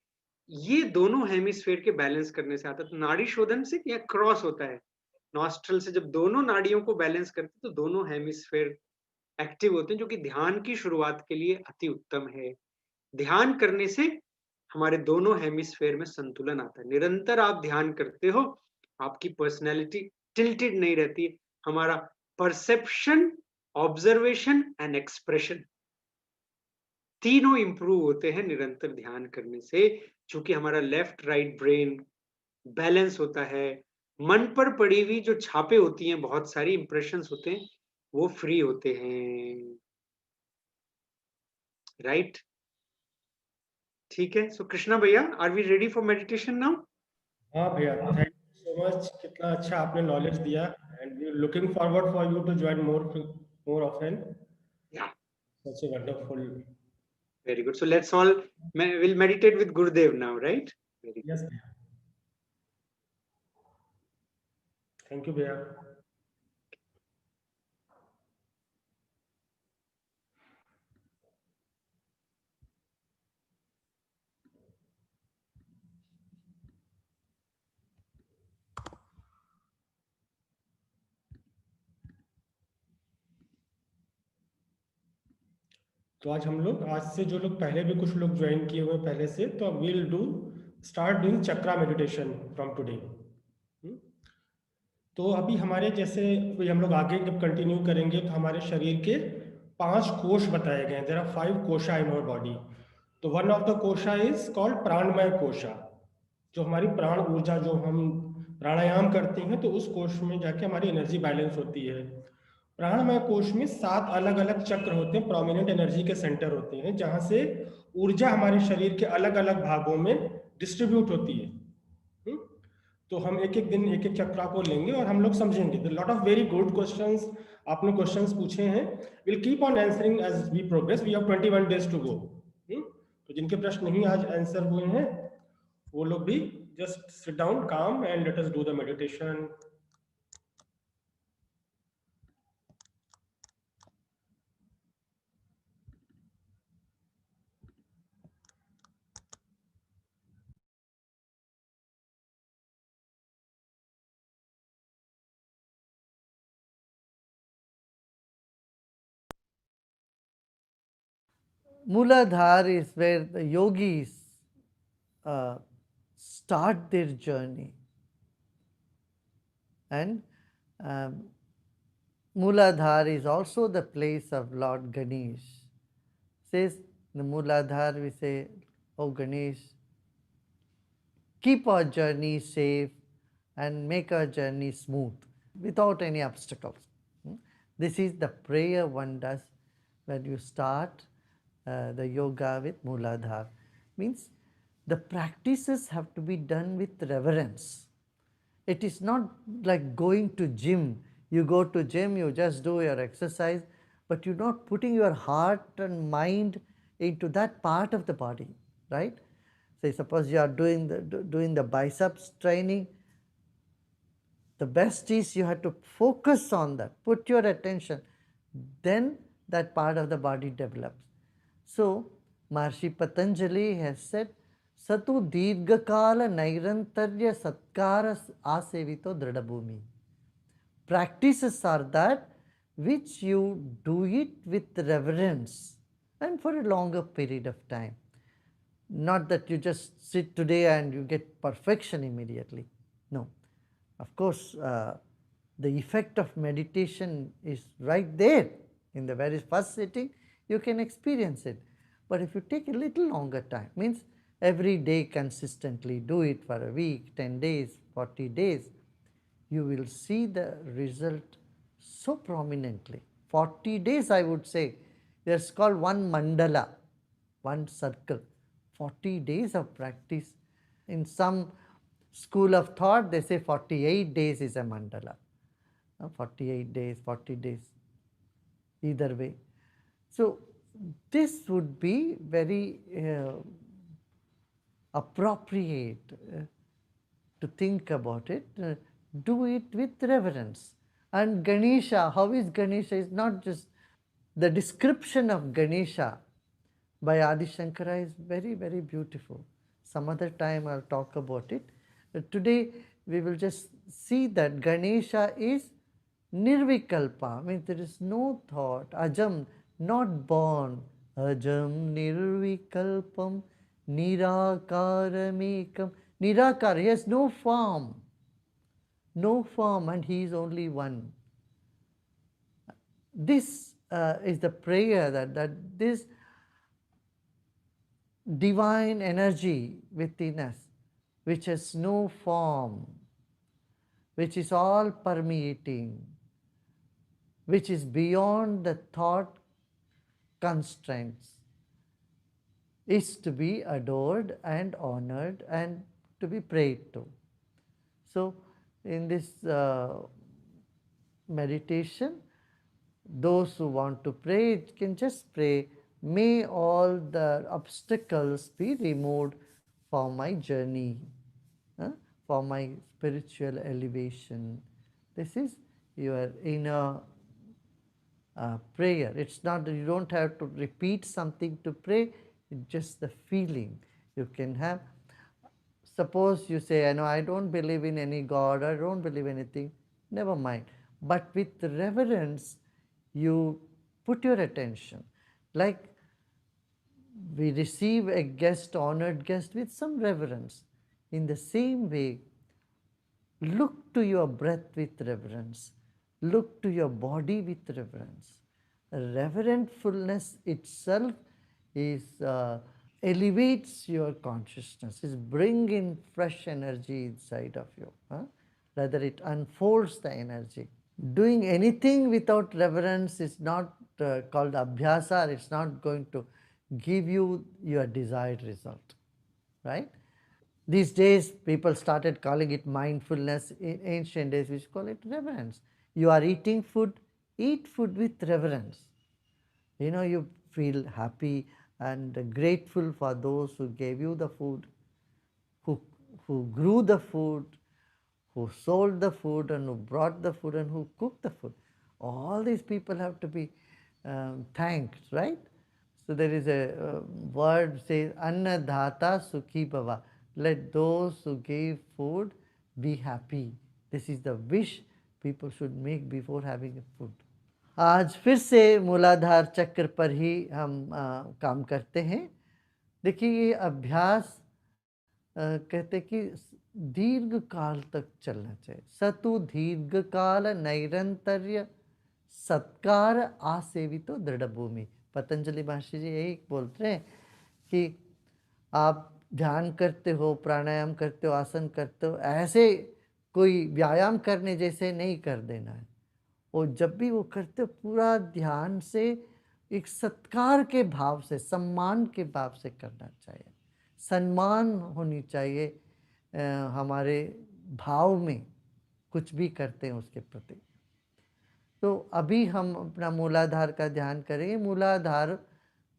ये दोनों हेमिस्फेयर के बैलेंस करने से आता है। तो नाड़ी शोधन से क्या क्रॉस होता है, नॉस्ट्रल से जब दोनों नाड़ियों को बैलेंस करते तो दोनों हेमिस्फेयर एक्टिव होते हैं, जो कि ध्यान की शुरुआत के लिए अति उत्तम है। ध्यान करने से हमारे दोनों हेमिस्फेयर में संतुलन आता है। निरंतर आप ध्यान करते हो, आपकी पर्सनैलिटी टिल्टेड नहीं रहती। हमारा परसेप्शन, ऑब्जर्वेशन एंड एक्सप्रेशन तीनों इंप्रूव होते हैं निरंतर ध्यान करने से, चूंकि हमारा लेफ्ट राइट ब्रेन बैलेंस होता है। मन पर पड़ी हुई जो छापे होती हैं, बहुत सारी इंप्रेशंस होते हैं, वो फ्री होते हैं। राइट, ठीक है। सो कृष्णा भैया, are we ready for meditation now? हाँ भैया, थैंक यू सो मच, कितना अच्छा आपने नॉलेज दिया, and we are looking forward for you to join more often. Yeah, such a wonderful. Very good. So let's all will meditate with Gurudev now, right? Very good. Yes भैया, thank you भैया। तो आज से जो लोग पहले भी कुछ लोग ज्वाइन किए हुए पहले से, तो will start doing chakra meditation from today. तो अभी हमारे जैसे हम लोग आगे जब कंटिन्यू करेंगे तो हमारे शरीर के 5 कोश बताए गए हैं। There are 5 kosha in our body. तो one of the kosha is called pranamaya kosha. जो हमारी प्राण ऊर्जा, जो हम प्राणायाम करते हैं तो उस कोश में जाके हमारी एनर्जी बैलेंस होती है। प्राणमय कोश में 7 अलग अलग चक्र होते हैं, प्रोमिनेंट एनर्जी के सेंटर होते हैं, जहां से ऊर्जा हमारे शरीर के अलग अलग भागों में डिस्ट्रीब्यूट होती है। हम्म? तो हम एक एक दिन एक एक चक्रा को लेंगे और हम लोग समझेंगे। Lot of very good questions आपने क्वेश्चंस पूछे हैं। Will keep on answering as we progress. We have 21 days to go. तो जिनके प्रश्न नहीं आज आंसर हुए हैं वो लोग भी just sit down calm and let us do the meditation. Mooladhara is where the yogis start their journey, and Mooladhara is also the place of Lord Ganesh. Says the Mooladhara, we say, "Oh Ganesh, keep our journey safe and make our journey smooth without any obstacles." This is the prayer one does when you start the yoga with Mooladhara. Means the practices have to be done with reverence. It is not like going to gym. You go to gym, you just do your exercise, but you're not putting your heart and mind into that part of the body, right? Say suppose you are doing the biceps training, the best is you have to focus on that, put your attention, then that part of the body develops. So Maharishi Patanjali has said, Satu Dirghakala Nairantarya Satkara Asevito Dridabhumi. Practices are that which you do it with reverence and for a longer period of time. Not that you just sit today and you get perfection immediately. No. Of course, the effect of meditation is right there. In the very first sitting, you can experience it. But if you take a little longer time, means every day consistently, do it for a week, 10 days, 40 days, you will see the result so prominently. 40 days, I would say, it's called one mandala, one circle. 40 days of practice. In some school of thought, they say 48 days is a mandala. 48 days, 40 days, either way. So this would be very appropriate to think about it. Do it with reverence. And Ganesha, how is Ganesha? Is not just the description of Ganesha by Adi Shankara is very, very beautiful. Some other time I'll talk about it. Today we will just see that Ganesha is Nirvikalpa, means there is no thought, Ajam, not born, Ajam Nirvikalpam Nirakaramekam. Nirakara, he has no form, and he is only one. This is the prayer that this divine energy within us, which has no form, which is all permeating, which is beyond the thought constraints, is to be adored and honored and to be prayed to. So in this meditation, those who want to pray can just pray, may all the obstacles be removed for my journey, for my spiritual elevation. This is your inner prayer. It's not that you don't have to repeat something to pray, it's just the feeling you can have. Suppose you say, I don't believe in any God, I don't believe anything, never mind. But with reverence, you put your attention. Like we receive a guest, honored guest, with some reverence. In the same way, look to your breath with reverence. Look to your body with reverence. Reverentfulness itself is elevates your consciousness, is bring in fresh energy inside of you. Rather, it unfolds the energy. Doing anything without reverence is not called abhyasa, it's not going to give you your desired result, right? These days, people started calling it mindfulness. In ancient days, we call it reverence. You are eating food, eat food with reverence. You feel happy and grateful for those who gave you the food, who grew the food, who sold the food, and who brought the food, and who cooked the food. All these people have to be thanked, right? So there is a word says, Annadhata Sukhi Bhava. Let those who gave food be happy. This is the wish people should make before having a food. आज फिर से मूलाधार चक्र पर ही हम काम करते हैं। देखिए, ये अभ्यास कहते कि दीर्घ काल तक चलना चाहिए। सतु दीर्घ काल नैरंतर्य सत्कार आसेवितो दृढ़ भूमि। पतंजलि महर्षि जी यही बोलते हैं कि आप ध्यान करते हो, प्राणायाम करते हो, आसन करते हो, ऐसे कोई व्यायाम करने जैसे नहीं कर देना है। और जब भी वो करते हो पूरा ध्यान से, एक सत्कार के भाव से, सम्मान के भाव से करना चाहिए। सम्मान होनी चाहिए हमारे भाव में, कुछ भी करते हैं उसके प्रति। तो अभी हम अपना मूलाधार का ध्यान करेंगे। मूलाधार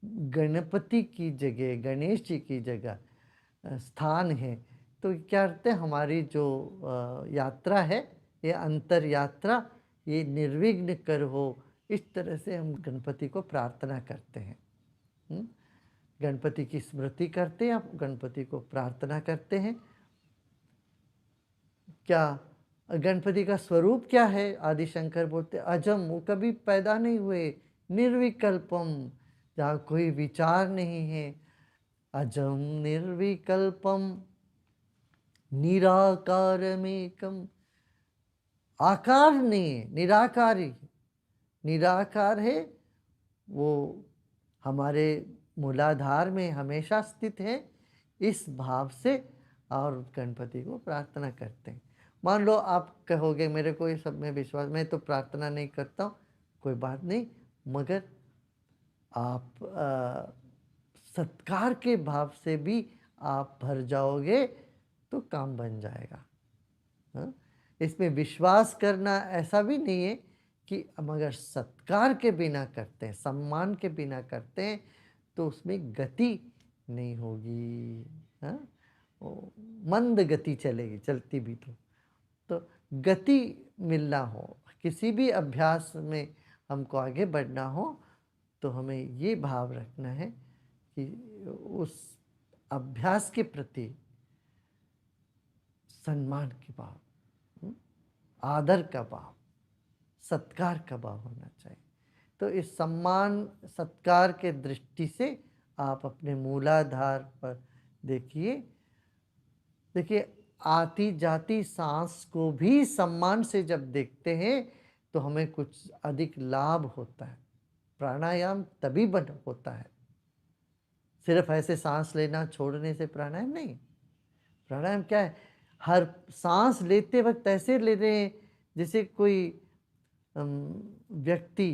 गणपति की जगह, गणेश जी की जगह स्थान है। तो क्या करते हैं, हमारी जो यात्रा है, ये अंतर यात्रा, ये निर्विघ्न कर हो, इस तरह से हम गणपति को प्रार्थना करते हैं। गणपति की स्मृति करते हैं, गणपति को प्रार्थना करते हैं। क्या गणपति का स्वरूप क्या है? आदि शंकर बोलते अजम, वो कभी पैदा नहीं हुए, निर्विकल्पम, जहाँ कोई विचार नहीं है। अजम निर्विकल्पम निराकारमेकम, आकार नहीं है, निराकारी, निराकार है। वो हमारे मूलाधार में हमेशा स्थित है। इस भाव से और गणपति को प्रार्थना करते हैं। मान लो आप कहोगे मेरे को ये सब में विश्वास, मैं तो प्रार्थना नहीं करता हूँ, कोई बात नहीं, मगर आप सत्कार के भाव से भी आप भर जाओगे तो काम बन जाएगा। इसमें विश्वास करना ऐसा भी नहीं है कि मगर सत्कार के बिना करते हैं, सम्मान के बिना करते हैं, तो उसमें गति नहीं होगी। मंद गति चलेगी, चलती भी तो गति मिलना हो, किसी भी अभ्यास में हमको आगे बढ़ना हो, तो हमें ये भाव रखना है कि उस अभ्यास के प्रति सम्मान के भाव, आदर का भाव, सत्कार का भाव होना चाहिए। तो इस सम्मान सत्कार के दृष्टि से आप अपने मूलाधार पर देखिए, आती जाती सांस को भी सम्मान से जब देखते हैं तो हमें कुछ अधिक लाभ होता है। प्राणायाम तभी होता है, सिर्फ ऐसे सांस लेना छोड़ने से प्राणायाम नहीं। प्राणायाम क्या है, हर सांस लेते वक्त ऐसे ले रहे हैं जैसे कोई व्यक्ति,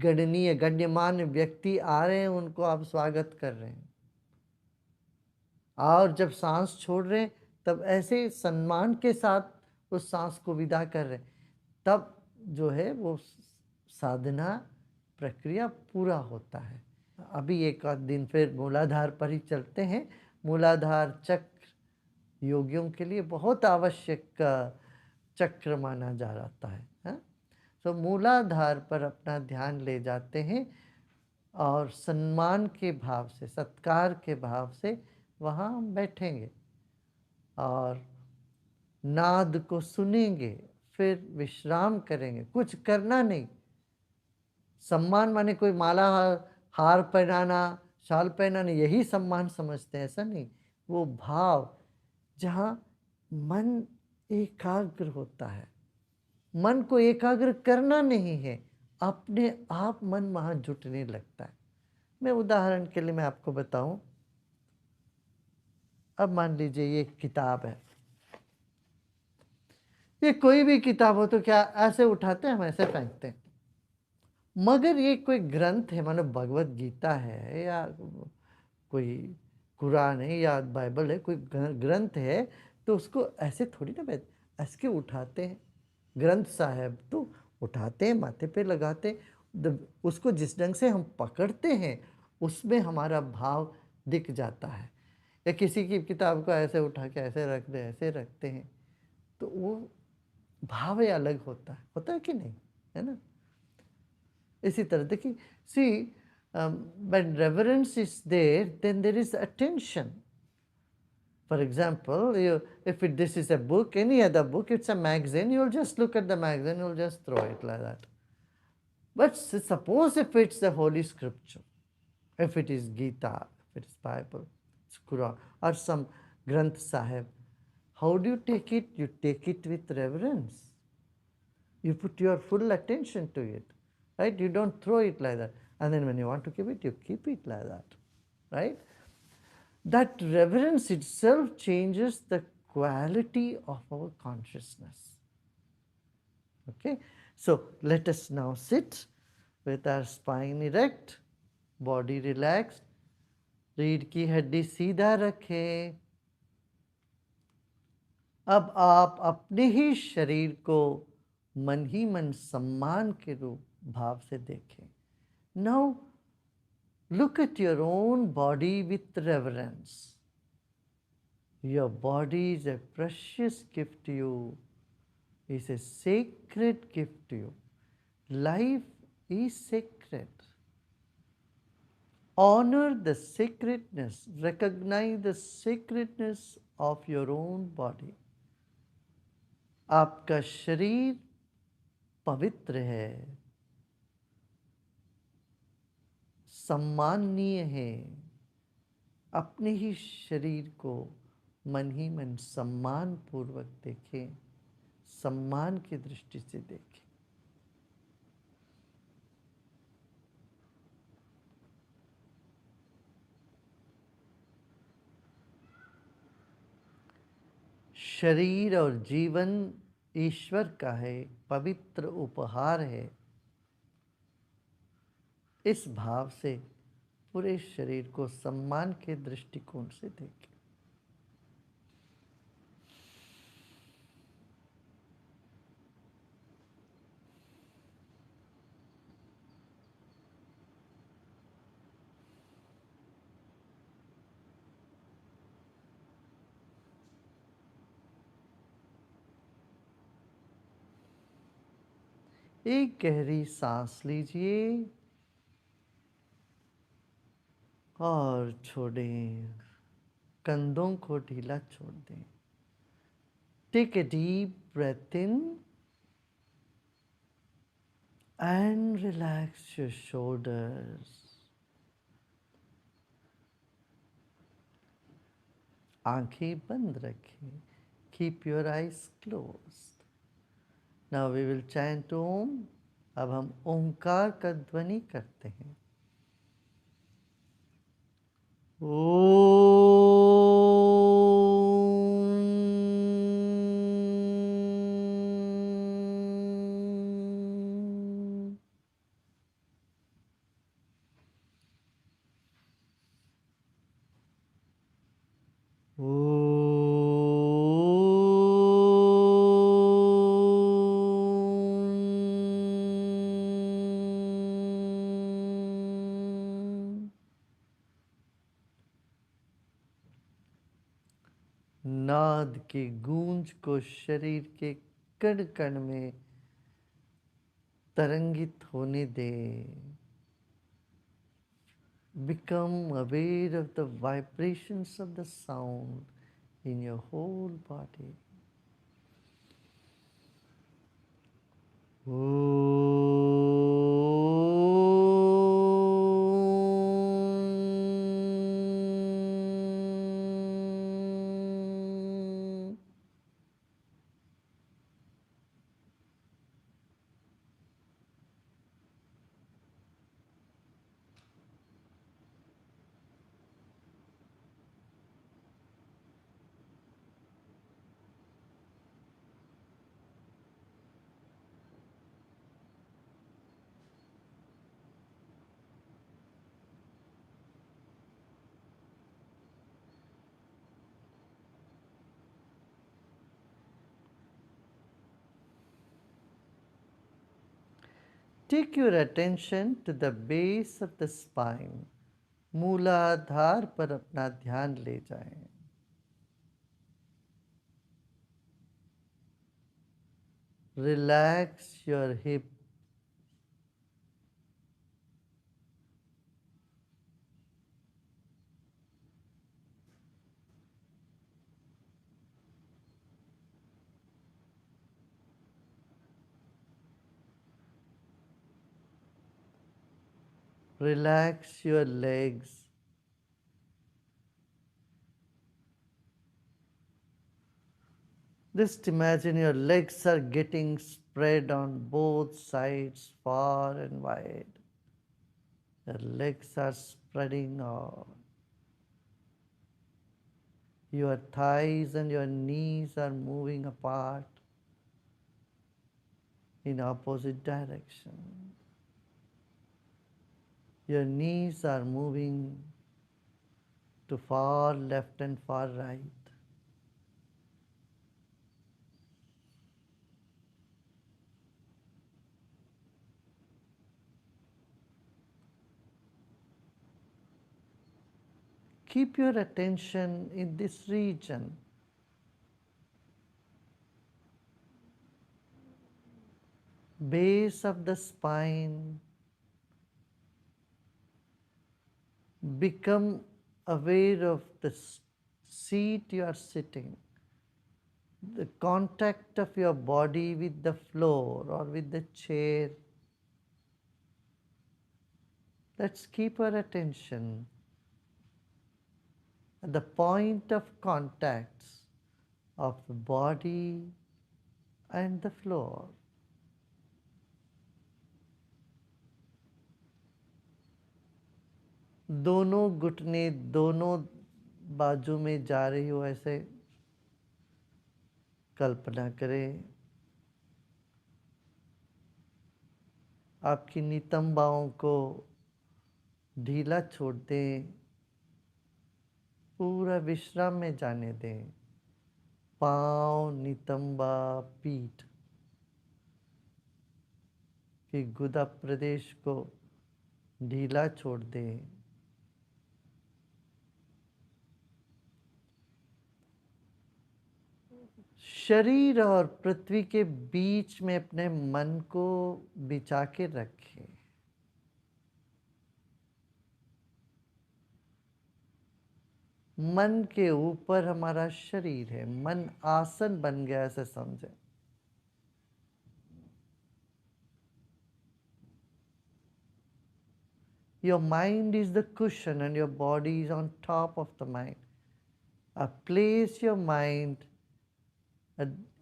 गणनीय गण्यमान्य व्यक्ति आ रहे हैं, उनको आप स्वागत कर रहे हैं। और जब सांस छोड़ रहे हैं तब ऐसे सम्मान के साथ उस सांस को विदा कर रहे हैं। तब जो है वो साधना प्रक्रिया पूरा होता है। अभी एक आध दिन फिर मूलाधार पर ही चलते हैं। मूलाधार चक्र योगियों के लिए बहुत आवश्यक चक्र माना जा रहा है। तो मूलाधार पर अपना ध्यान ले जाते हैं और सम्मान के भाव से, सत्कार के भाव से वहाँ हम बैठेंगे और नाद को सुनेंगे, फिर विश्राम करेंगे। कुछ करना नहीं। सम्मान माने कोई माला हार पहनाना, शाल पहनाना, यही सम्मान समझते हैं, ऐसा नहीं। वो भाव जहाँ मन एकाग्र होता है, मन को एकाग्र करना नहीं है, अपने आप मन वहाँ जुटने लगता है। मैं उदाहरण के लिए मैं आपको बताऊं, अब मान लीजिए ये किताब है, ये कोई भी किताब हो तो क्या ऐसे उठाते हैं हम, ऐसे फेंकते हैं। मगर ये कोई ग्रंथ है, मानो भगवत गीता है या कोई कुरान है या बाइबल है, कोई ग्रंथ है, तो उसको ऐसे थोड़ी ना ऐसे के उठाते हैं। ग्रंथ साहब तो उठाते हैं, माथे पे लगाते हैं, उसको जिस ढंग से हम पकड़ते हैं उसमें हमारा भाव दिख जाता है। या किसी की किताब को ऐसे उठा के ऐसे रख दे, ऐसे रखते हैं, तो वो भाव ही अलग होता है कि नहीं, है ना। इसी तरह देखिए, सी when reverence is there, then there is attention. For example, this is a book, any other book, it's a magazine, you'll just look at the magazine, you'll just throw it like that. But suppose if it's the Holy Scripture, if it is Gita, if it is Bible, it's Quran, or some Granth Sahib, how do you take it? You take it with reverence. You put your full attention to it, right? You don't throw it like that. And then when you want to keep it, you keep it like that, right? That reverence itself changes the quality of our consciousness. Okay, so let us now sit with our spine erect, body relaxed, रीढ़ की हड्डी सीधा रखें। अब आप अपने ही शरीर को मन ही मन सम्मान के रूप भाव से देखें। Now look at your own body with reverence. Your body is a precious gift to you, is a sacred gift to you. Life is sacred. Honor the sacredness, recognize the sacredness of your own body. आपका शरीर पवित्र है, सम्माननीय है। अपने ही शरीर को मन ही मन सम्मान पूर्वक देखें, सम्मान की दृष्टि से देखें। शरीर और जीवन ईश्वर का है, पवित्र उपहार है। इस भाव से पूरे शरीर को सम्मान के दृष्टिकोण से देखें। एक गहरी सांस लीजिए और छोड़ें, कंधों को ढीला छोड़ दें। Take a deep breath in and relax your shoulders. आंखें बंद रखें. Keep your eyes closed. Now we will chant Om. अब हम ओंकार का ध्वनि करते हैं. ओम. ओम. नाद की गूंज को शरीर के कण कण में तरंगित होने दे. Become aware of the vibrations of the sound in your whole body. Om. take your attention to the base of the spine. मूलाधार पर अपना ध्यान ले जाएं. Relax your hip. Relax your legs. Just imagine your legs are getting spread on both sides, far and wide. Your legs are spreading out. Your thighs and your knees are moving apart in opposite direction. Your knees are moving to far left and far right. Keep your attention in this region. Base of the spine. Become aware of the seat you are sitting, the contact of your body with the floor or with the chair. Let's keep our attention at the point of contacts of the body and the floor. दोनों घुटने दोनों बाजू में जा रही हो ऐसे कल्पना करें. आपकी नितंबाओं को ढीला छोड़ दें, पूरा विश्राम में जाने दें. पांव, नितंबा, पीठ की गुदा प्रदेश को ढीला छोड़ दें. शरीर और पृथ्वी के बीच में अपने मन को बिछा के रखें. मन के ऊपर हमारा शरीर है, मन आसन बन गया ऐसे समझे. Your mind is the cushion and your body is on top of the mind. Place your mind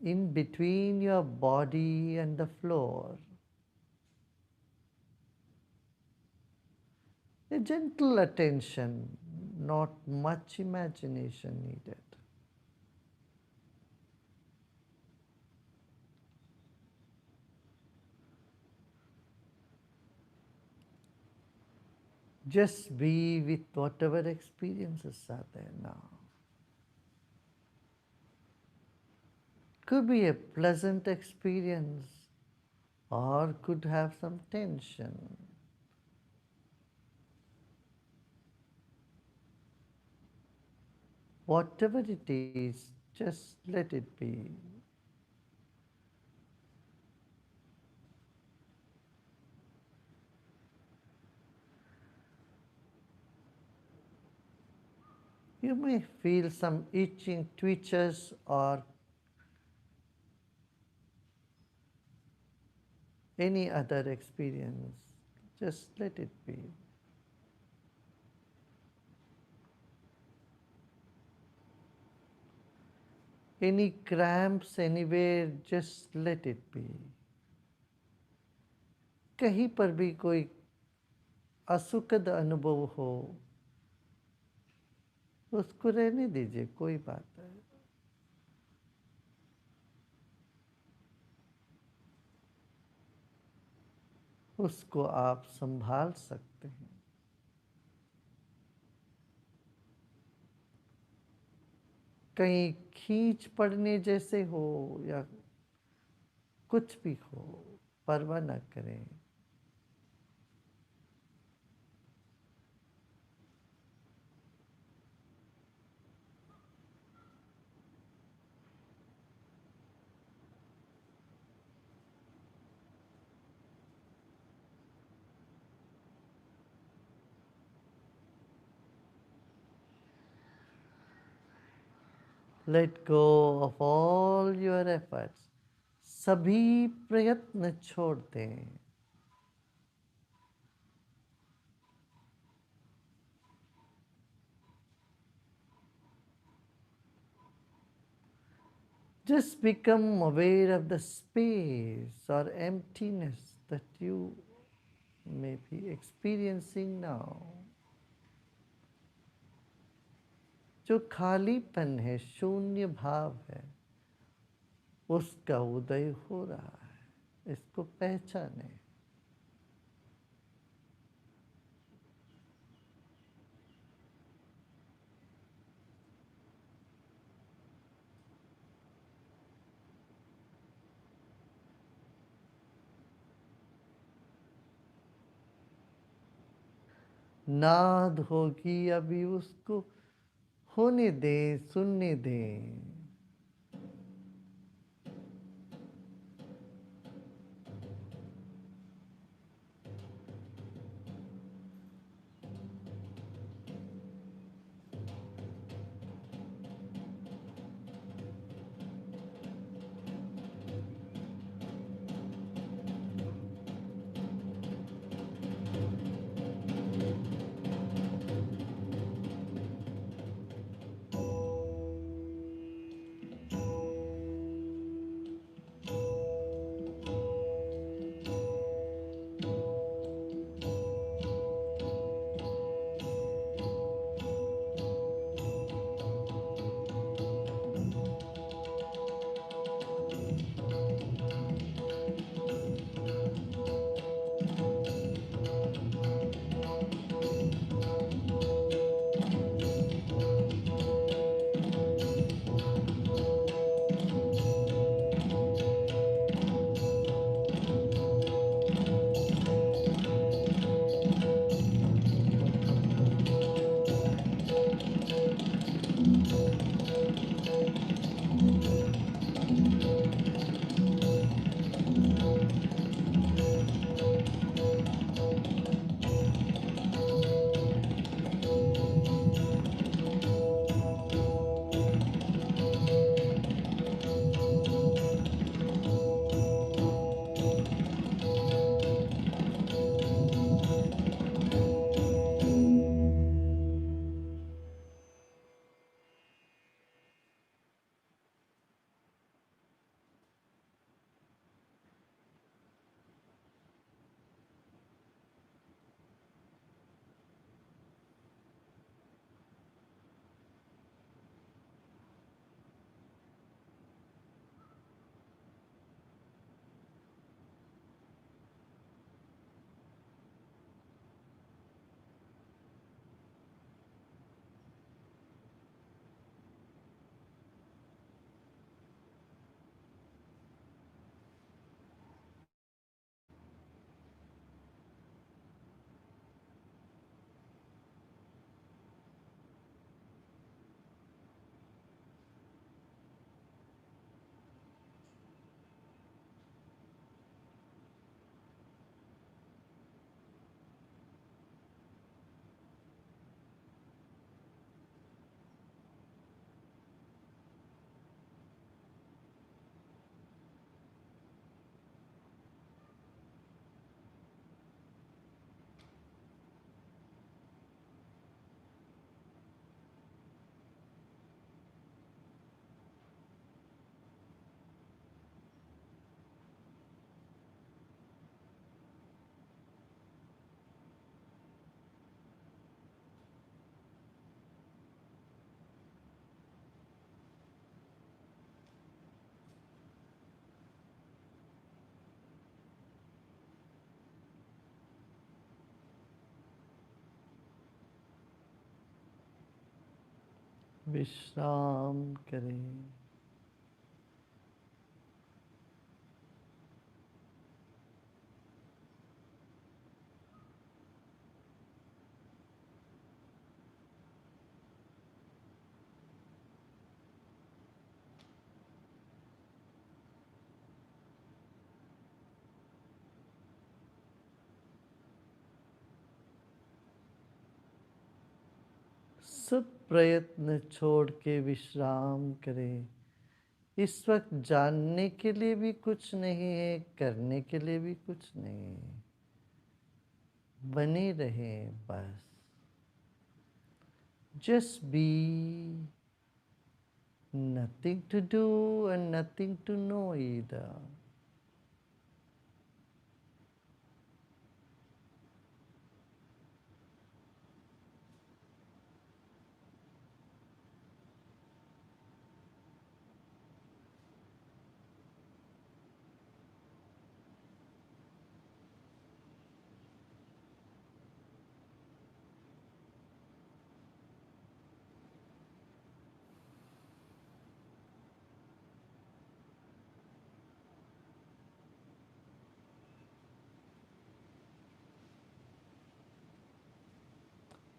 in between your body and the floor. A gentle attention, not much imagination needed. Just be with whatever experiences are there now. Could be a pleasant experience or could have some tension. Whatever it is, just let it be. You may feel some itching, twitches or any other experience. Just let it be. Any cramps anywhere, just let it be. कहीं पर भी कोई असुखद अनुभव हो, उसको रहने दीजिए, कोई बात नहीं. उसको आप संभाल सकते हैं. कहीं खींच पड़ने जैसे हो या कुछ भी हो, परवाह न करें. Let go of all your efforts. सभी प्रयत्न छोड़ दें. Just become aware of the space or emptiness that you may be experiencing now. जो खालीपन है, शून्य भाव है, उसका उदय हो रहा है. इसको पहचाने. नाद होगी अभी, उसको होने दे, सुनने दे. विश्राम करें. सब प्रयत्न छोड़ के विश्राम करें। इस वक्त जानने के लिए भी कुछ नहीं है, करने के लिए भी कुछ नहीं है, बने रहें बस। Just be, nothing to do and nothing to know either.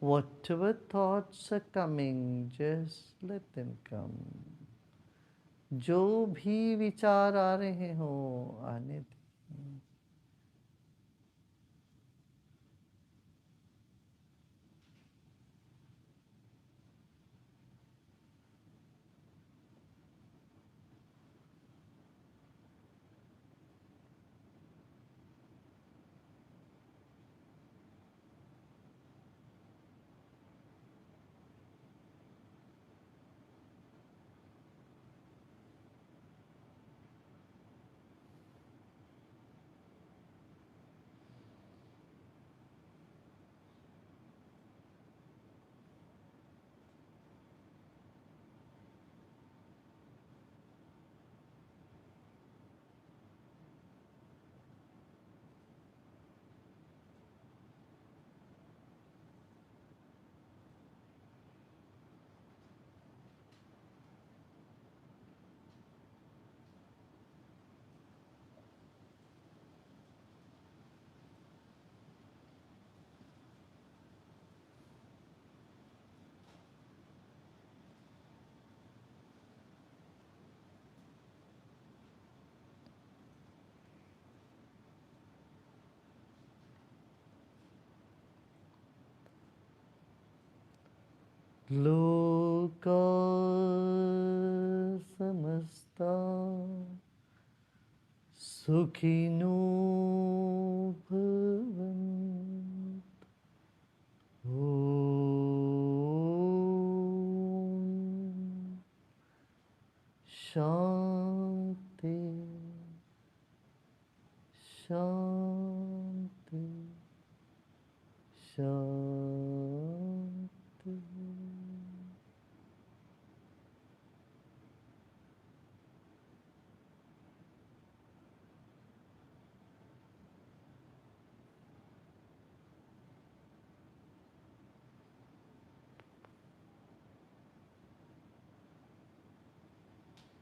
Whatever thoughts are coming, just let them come. जो भी विचार आ रहे हो आने दें। लोका समस्ता सुखिनो भवन्तु। ओम शांति शांति शांति।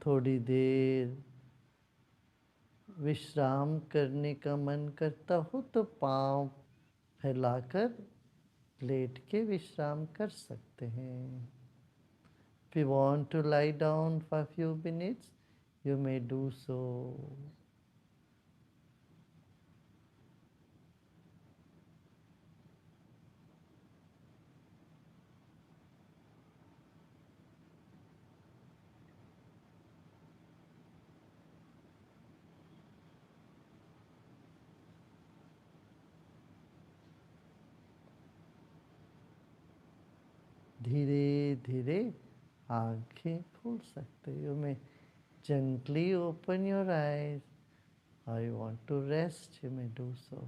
थोड़ी देर विश्राम करने का मन करता हो तो पांव फैलाकर लेट के विश्राम कर सकते हैं। If you want to lie down for a few minutes, you may do so. धीरे धीरे आंखें खोल सकते हो। You may gently open your eyes, or you want to rest, you may do so.